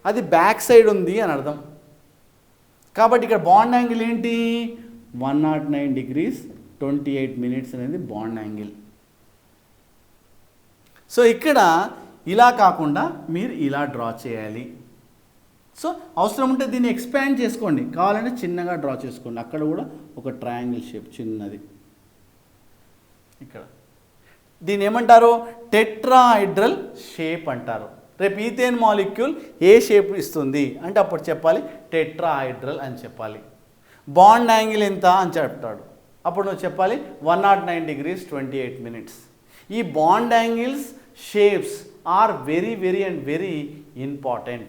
అది బ్యాక్ సైడ్ ఉంది అని అర్థం. కాబట్టి ఇక్కడ బాండ్ యాంగిల్ ఏంటి? 109 degrees 28 minutes అనేది బాండ్ యాంగిల్. సో ఇక్కడ ఇలా కాకుండా మీరు ఇలా డ్రా చేయాలి. సో అవసరం ఉంటే దీన్ని ఎక్స్పాండ్ చేసుకోండి, కావాలంటే చిన్నగా డ్రా చేసుకోండి. అక్కడ కూడా ఒక ట్రయాంగిల్ షేప్ చిన్నది. ఇక్కడ దీన్ని ఏమంటారు? టెట్రాహైడ్రల్ షేప్ అంటారు. రేపు ఈథేన్ మాలిక్యూల్ ఏ షేప్ ఇస్తుంది అంటే అప్పుడు చెప్పాలి టెట్రాహైడ్రల్ అని చెప్పాలి. బాండ్ యాంగిల్ ఎంత అని చెప్తాడు, అప్పుడు నువ్వు చెప్పాలి 109 degrees 28 minutes. ఈ bond angles shapes are very very and very important.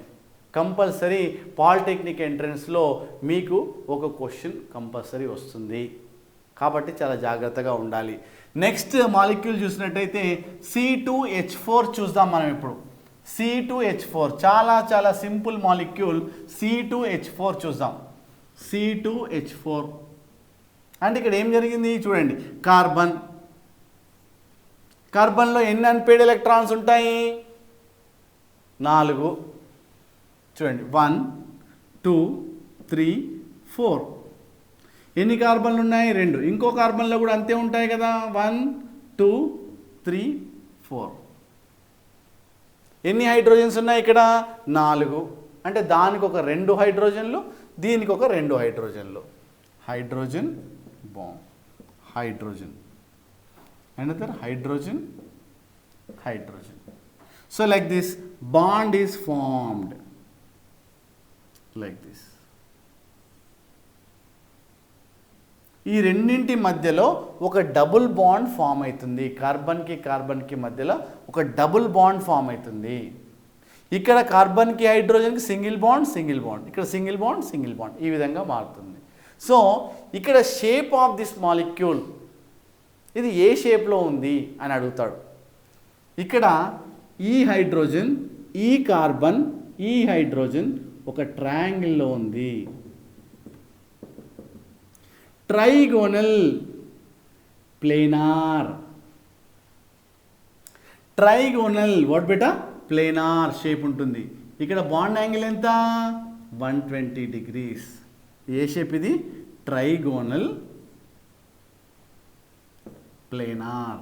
Compulsory polytechnic ఎంట్రన్స్లో మీకు ఒక క్వశ్చన్ కంపల్సరీ వస్తుంది, కాబట్టి చాలా జాగ్రత్తగా ఉండాలి. నెక్స్ట్ మాలిక్యూల్ చూసినట్టయితే C2H4 చూద్దాం మనం ఇప్పుడు. C2H4 చాలా చాలా సింపుల్ మాలిక్యూల్. C2H4 చూద్దాం. C2H4 అంటే ఇక్కడ ఏం జరిగింది చూడండి. కార్బన్లో ఎన్ని అన్పేడ్ ఎలక్ట్రాన్స్ ఉంటాయి? 4. చూడండి 1 2 3 4. ఎన్ని కార్బన్లు ఉన్నాయి? 2. ఇంకో కార్బన్లో కూడా అంతే ఉంటాయి కదా, 1 2 3 4. ఎన్ని హైడ్రోజన్స్ ఉన్నాయి ఇక్కడ? 4. అంటే దానికి ఒక 2 హైడ్రోజన్లు, దీనికి ఒక 2 హైడ్రోజన్లు. Hydrogen bond, hydrogen, another hydrogen. So like this bond is formed like this. ఈ రెండింటి మధ్యలో ఒక డబుల్ బాండ్ ఫామ్ అవుతుంది. కార్బన్కి మధ్యలో ఒక డబుల్ బాండ్ ఫామ్ అవుతుంది. ఇక్కడ కార్బన్కి హైడ్రోజన్కి సింగిల్ బాండ్, ఇక్కడ సింగిల్ బాండ్ ఈ విధంగా మారుతుంది. సో ఇక్కడ షేప్ ఆఫ్ దిస్ మాలిక్యూల్ ఇది ఏ షేప్లో ఉంది అని అడుగుతాడు. ఇక్కడ ఈ హైడ్రోజన్, ఈ కార్బన్, ఈ హైడ్రోజన్ ఒక ట్రయాంగిల్లో ఉంది. Trigonal, planar. Trigonal what beta? Planar shape ఉంటుంది. ఇక్కడ బాండ్ యాంగిల్ ఎంత? 120 degrees. ఏ షేప్ ఇది? Trigonal planar.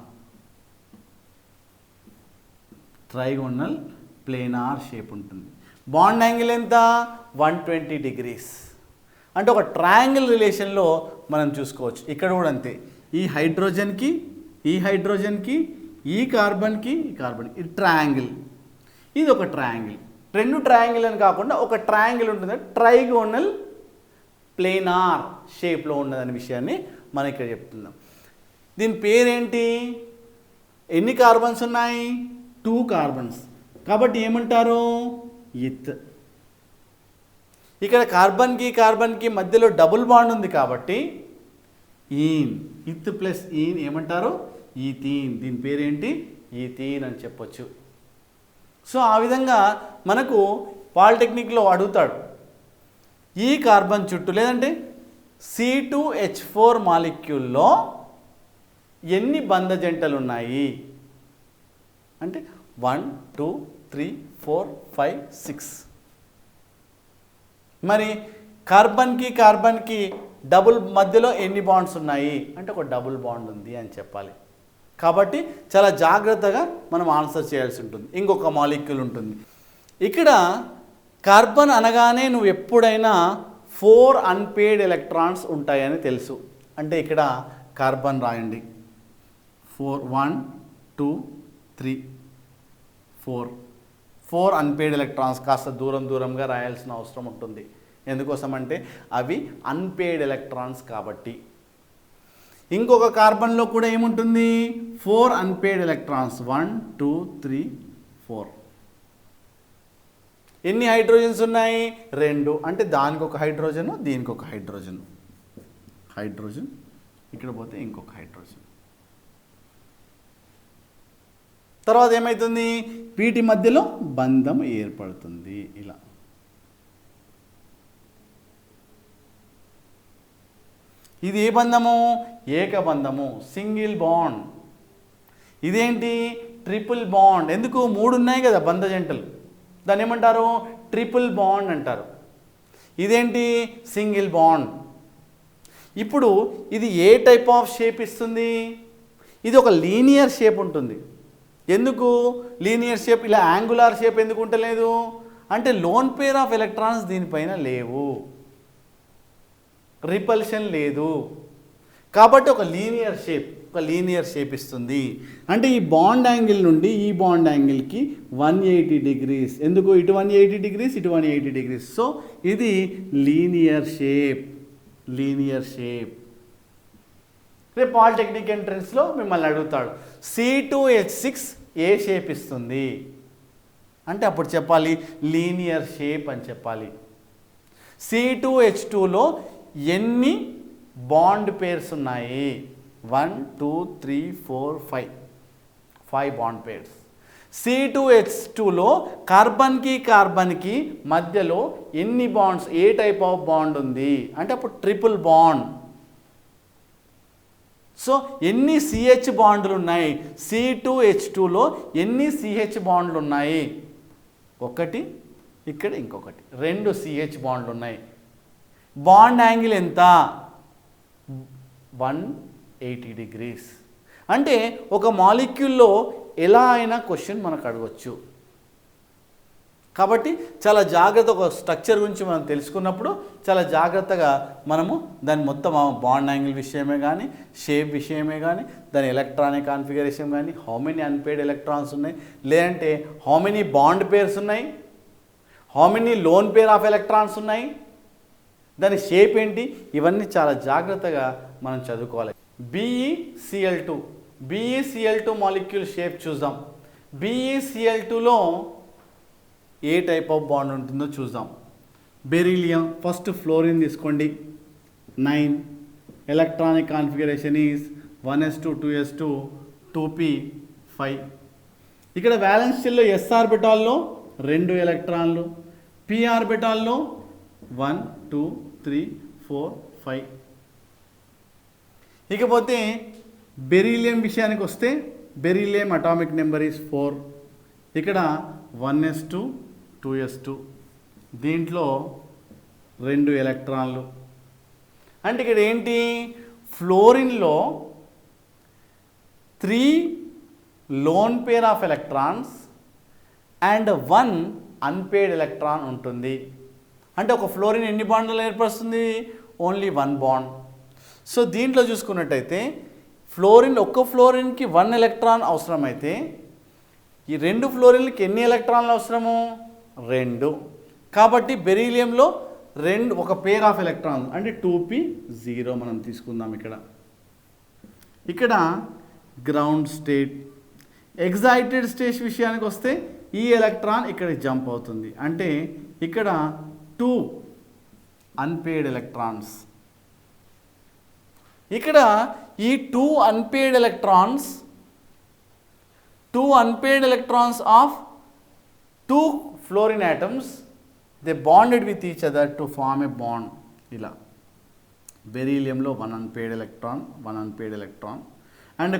ప్లేనార్ షేప్ ఉంటుంది. బాండ్ యాంగిల్ ఎంత? 120 డిగ్రీస్. అంటే ఒక ట్రయాంగిల్ రిలేషన్లో మనం చూసుకోవచ్చు. ఇక్కడ కూడా అంతే, ఈ హైడ్రోజన్కి ఈ కార్బన్కి ఇది ట్రయాంగిల్, ఇది ఒక ట్రయాంగిల్. రెండు ట్రయాంగిల్ అని కాకుండా ఒక ట్రయాంగిల్ ఉంటుంది, ట్రైగోనల్ ప్లేనార్ షేప్లో ఉన్నదనే విషయాన్ని మనం ఇక్కడ చెప్తున్నాం. దీని పేరేంటి? ఎన్ని కార్బన్స్ ఉన్నాయి? 2 కార్బన్స్. కాబట్టి ఏమంటారు? ఇత్. ఇక్కడ కార్బన్కి మధ్యలో డబుల్ బాండ్ ఉంది కాబట్టి ఈన్, ఇత్ ప్లస్ ఈన్ ఏమంటారు? ఈథీన్. దీని పేరేంటి? ఈథీన్ అని చెప్పొచ్చు. సో ఆ విధంగా మనకు పాలిటెక్నిక్లో అడుగుతాడు, ఈ కార్బన్ చుట్టూ లేదంటే C2H4 మాలిక్యూల్లో ఎన్ని బంధ జంటలు ఉన్నాయి అంటే 1 2 3 4 5 6. మరి కార్బన్కి డబుల్ మధ్యలో ఎన్ని బాండ్స్ ఉన్నాయి అంటే ఒక డబుల్ బాండ్ ఉంది అని చెప్పాలి. కాబట్టి చాలా జాగ్రత్తగా మనం ఆన్సర్ చేయాల్సి ఉంటుంది. ఇంకొక మాలిక్యూల్ ఉంటుంది. ఇక్కడ కార్బన్ అనగానే నువ్వు ఎప్పుడైనా 4 అన్పేయిడ్ ఎలక్ట్రాన్స్ ఉంటాయని తెలుసు. అంటే ఇక్కడ కార్బన్ రాయండి, 4 1 2 3 4 అన్పేయిడ్ ఎలక్ట్రాన్స్. కాస్త దూరంగా రాయాల్సిన అవసరం ఉంటుంది. ఎందుకోసం అంటే అవి అన్పేయిడ్ ఎలక్ట్రాన్స్ కాబట్టి. ఇంకొక కార్బన్లో కూడా ఏముంటుంది? 4 అన్పేయిడ్ ఎలక్ట్రాన్స్, 1 2 3 4. ఎన్ని హైడ్రోజన్స్ ఉన్నాయి? 2. అంటే దానికి ఒక హైడ్రోజను, దీనికి ఒక హైడ్రోజన్. ఇక్కడ పోతే ఇంకొక హైడ్రోజన్. తర్వాత ఏమవుతుంది? వీటి మధ్యలో బంధం ఏర్పడుతుంది. ఇలా ఇది ఏ బంధము? ఏకబంధము, సింగిల్ బాండ్. ఇదేంటి? Triple bond. ఎందుకు? 3 ఉన్నాయి కదా బంధ జంటలు, దాన్ని ఏమంటారు? ట్రిపుల్ బాండ్ అంటారు. ఇదేంటి? Single bond. ఇప్పుడు ఇది ఏ టైప్ ఆఫ్ షేప్ ఇస్తుంది? ఇది ఒక లీనియర్ షేప్ ఉంటుంది. ఎందుకు లీనియర్ షేప్? ఇలా యాంగులార్ షేప్ ఎందుకు ఉండలేదు అంటే లోన్ పేర్ ఆఫ్ ఎలక్ట్రాన్స్ దీనిపైన లేవు, రిపల్షన్ లేదు. కాబట్టి ఒక లీనియర్ షేప్ ఇస్తుంది. అంటే ఈ బాండ్ యాంగిల్ నుండి ఈ బాండ్ యాంగిల్కి 180 డిగ్రీస్. ఎందుకు? ఇటు 180 డిగ్రీస్, ఇటు 180 డిగ్రీస్. సో ఇది లీనియర్ షేప్. రేపు పాలిటెక్నిక్ ఎంట్రన్స్లో మిమ్మల్ని అడుగుతాడు, C2H6 ఏ షేప్ ఇస్తుంది అంటే అప్పుడు చెప్పాలి లీనియర్ షేప్ అని చెప్పాలి. C2H2లో ఎన్ని బాండ్ పేర్స్ ఉన్నాయి? 1 2 3 4 5 బాండ్ పేర్స్. C2H2లో కార్బన్కి మధ్యలో ఎన్ని bonds, A type of bond ఉంది అంటే అప్పుడు ట్రిపుల్ బాండ్. సో ఎన్ని CH బాండ్లు ఉన్నాయి? C2H2లో ఎన్ని CH బాండ్లు ఉన్నాయి? 1, ఇక్కడ ఇంకొకటి, 2 CH బాండ్లు ఉన్నాయి. బాండ్ యాంగిల్ ఎంత? 180 డిగ్రీస్. అంటే ఒక మాలిక్యూల్లో ఎలా అయినా క్వశ్చన్ మనకు అడగవచ్చు. కాబట్టి చాలా జాగ్రత్త, ఒక స్ట్రక్చర్ గురించి మనం తెలుసుకున్నప్పుడు చాలా జాగ్రత్తగా మనము దాని మొత్తం బాండ్ యాంగిల్ విషయమే కానీ, షేప్ విషయమే కానీ, దాని ఎలక్ట్రానిక్ కాన్ఫిగరేషన్ కానీ, హౌ మెనీ అన్పేయిడ్ ఎలక్ట్రాన్స్ ఉన్నాయి, లేదంటే హౌ మెనీ బాండ్ పేర్స్ ఉన్నాయి, how many loan pair of electrons ఉన్నాయి, దాని షేప్ ఏంటి, ఇవన్నీ చాలా జాగ్రత్తగా మనం చదువుకోవాలి. BeCl2 మాలిక్యూల్ షేప్ చూద్దాం. BeCl2లో ఏ టైప్ ఆఫ్ బాండ్ ఉంటుందో చూద్దాం. బెరీలియం, ఫస్ట్ ఫ్లోరిన్ తీసుకోండి, 9. Electronic configuration is 1s2 2s2 2p 5. ఇక్కడ వ్యాలెన్స్ షెల్లో s ఆర్బిటాల్లో 2 ఎలక్ట్రాన్లు, p ఆర్బిటాల్లో 1 2 3 4 5. ఇకపోతే బెరీలియం విషయానికి వస్తే బెరీలియం అటామిక్ నెంబర్ ఈజ్ 4. ఇక్కడ 1s2 2s2, దీంట్లో 2 ఎలక్ట్రాన్లు. అంటే ఇక్కడ ఏంటి? ఫ్లోరిన్లో 3 lone pair of electrons, and 1 unpaired electron ఉంటుంది. అంటే ఒక ఫ్లోరిన్ ఎన్ని బాండ్లు ఏర్పరుస్తుంది? Only 1 bond. సో దీంట్లో చూసుకున్నట్టయితే ఒక్క ఫ్లోరిన్కి 1 ఎలక్ట్రాన్ అవసరమైతే ఈ 2 ఫ్లోరిన్లకి ఎన్ని ఎలక్ట్రాన్లు అవసరము? 2. కాబట్టి బెరీలియంలో ఒక పేర్ ఆఫ్ ఎలక్ట్రాన్ అంటే 2p0 మనం తీసుకుందాం. ఇక్కడ గ్రౌండ్ స్టేట్. ఎగ్జైటెడ్ స్టేట్ విషయానికి వస్తే ఈ ఎలక్ట్రాన్ ఇక్కడ జంప్ అవుతుంది. అంటే ఇక్కడ 2 అన్పేర్డ్ ఎలక్ట్రాన్స్. ఇక్కడ ఈ 2 unpaired electrons of 2 fluorine atoms they bonded with each other to form a bond. ఇలా బెరీలియంలో 1 అన్పేర్డ్ ఎలక్ట్రాన్ అండ్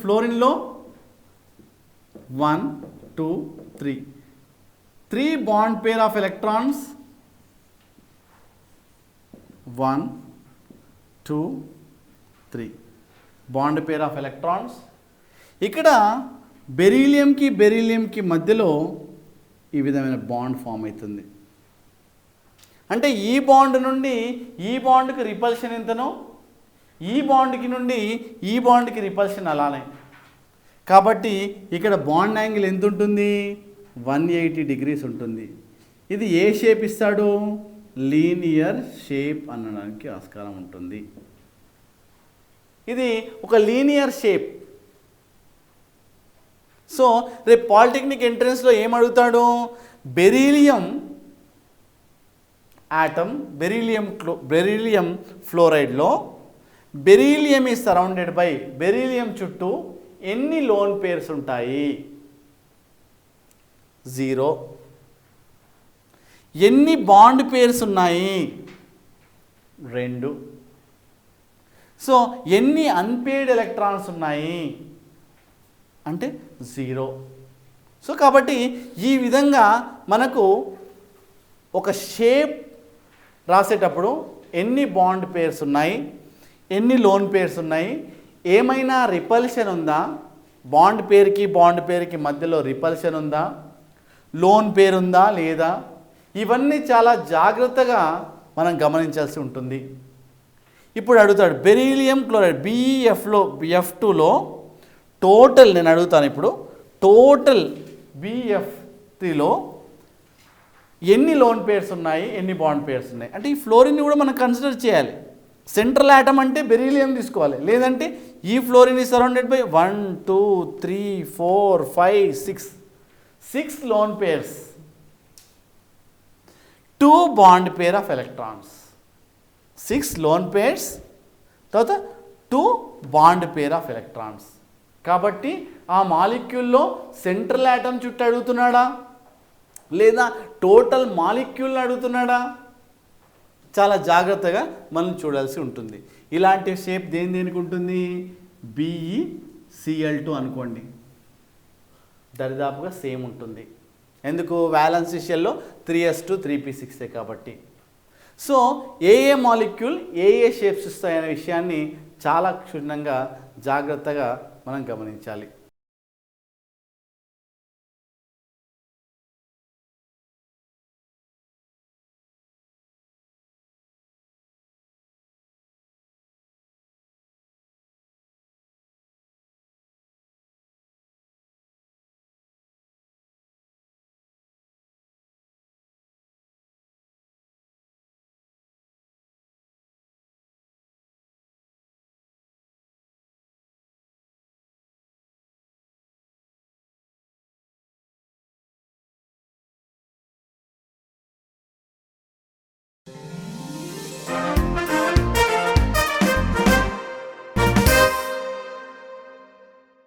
ఫ్లోరిన్లో 1 2 3 bond pair of electrons 1 2 3 bond pair of electrons. ఇక్కడ బెరీలియంకి మధ్యలో ఈ విధమైన బాండ్ ఫామ్ అవుతుంది. అంటే ఈ బాండ్ నుండి ఈ బాండ్కి రిపల్షన్ ఎంతనో ఈ బాండ్కి నుండి ఈ బాండ్కి రిపల్షన్ అలానే. కాబట్టి ఇక్కడ బాండ్ యాంగిల్ ఎంత ఉంటుంది? 180 డిగ్రీస్ ఉంటుంది. ఇది ఏ షేప్ ఇస్తాడు? లీనియర్ షేప్ అనడానికి ఆస్కారం ఉంటుంది. ఇది ఒక లీనియర్ షేప్. సో రేపు పాలిటెక్నిక్ ఎంట్రన్స్లో ఏం అడుగుతాడు? బెరీలియం ఆటమ్ బెరీలియం ఫ్లోరైడ్లో beryllium is surrounded by beryllium చుట్టూ ఎన్ని లోన్ పేర్స్ ఉంటాయి? 0. ఎన్ని బాండ్ పేర్స్ ఉన్నాయి? 2. సో ఎన్ని అన్పేర్డ్ ఎలక్ట్రాన్స్ ఉన్నాయి అంటే 0. సో కాబట్టి ఈ విధంగా మనకు ఒక షేప్ రాసేటప్పుడు ఎన్ని బాండ్ పేర్స్ ఉన్నాయి, ఎన్ని లోన్ పేర్స్ ఉన్నాయి, ఏమైనా రిపల్షన్ ఉందా, బాండ్ పేరుకి మధ్యలో రిపల్షన్ ఉందా, లోన్ పేరు ఉందా లేదా, ఇవన్నీ చాలా జాగ్రత్తగా మనం గమనించాల్సి ఉంటుంది. ఇప్పుడు అడుగుతాడు బెరీలియం క్లోరైడ్ BeF2లో టోటల్, నేను అడుగుతాను ఇప్పుడు, టోటల్ BF3లో ఎన్ని లోన్ పేర్స్ ఉన్నాయి, ఎన్ని బాండ్ పేర్స్ ఉన్నాయి. అంటే ఈ ఫ్లోరిన్ని కూడా మనం కన్సిడర్ చేయాలి. సెంట్రల్ ఆటమ్ అంటే బెరీలియం తీసుకోవాలి, లేదంటే ఈ fluorine is surrounded by 1 2 3 4 5 6 loan pairs, 2 bond pair of electrons, 6 loan pairs, తర్వాత 2 బాండ్ పేర్ ఆఫ్ ఎలక్ట్రాన్స్. కాబట్టి ఆ మాలిక్యూల్లో సెంట్రల్ ఆటమ్ చుట్టూ అడుగుతున్నాడా లేదా టోటల్ మాలిక్యూల్ని అడుగుతున్నాడా? చాలా జాగ్రత్తగా మనం చూడాల్సి ఉంటుంది. ఇలాంటి షేప్ దేనికి ఉంటుంది? BeCl2 అనుకోండి, దరిదాపుగా సేమ్ ఉంటుంది. ఎందుకు? వ్యాలెన్సీ షెల్లో 3s2 3p6 కాబట్టి. సో ఏ మాలిక్యూల్ ఏ షేప్స్ ఇస్తాయనే విషయాన్ని చాలా క్షుణ్ణంగా జాగ్రత్తగా మనం గమనించాలి.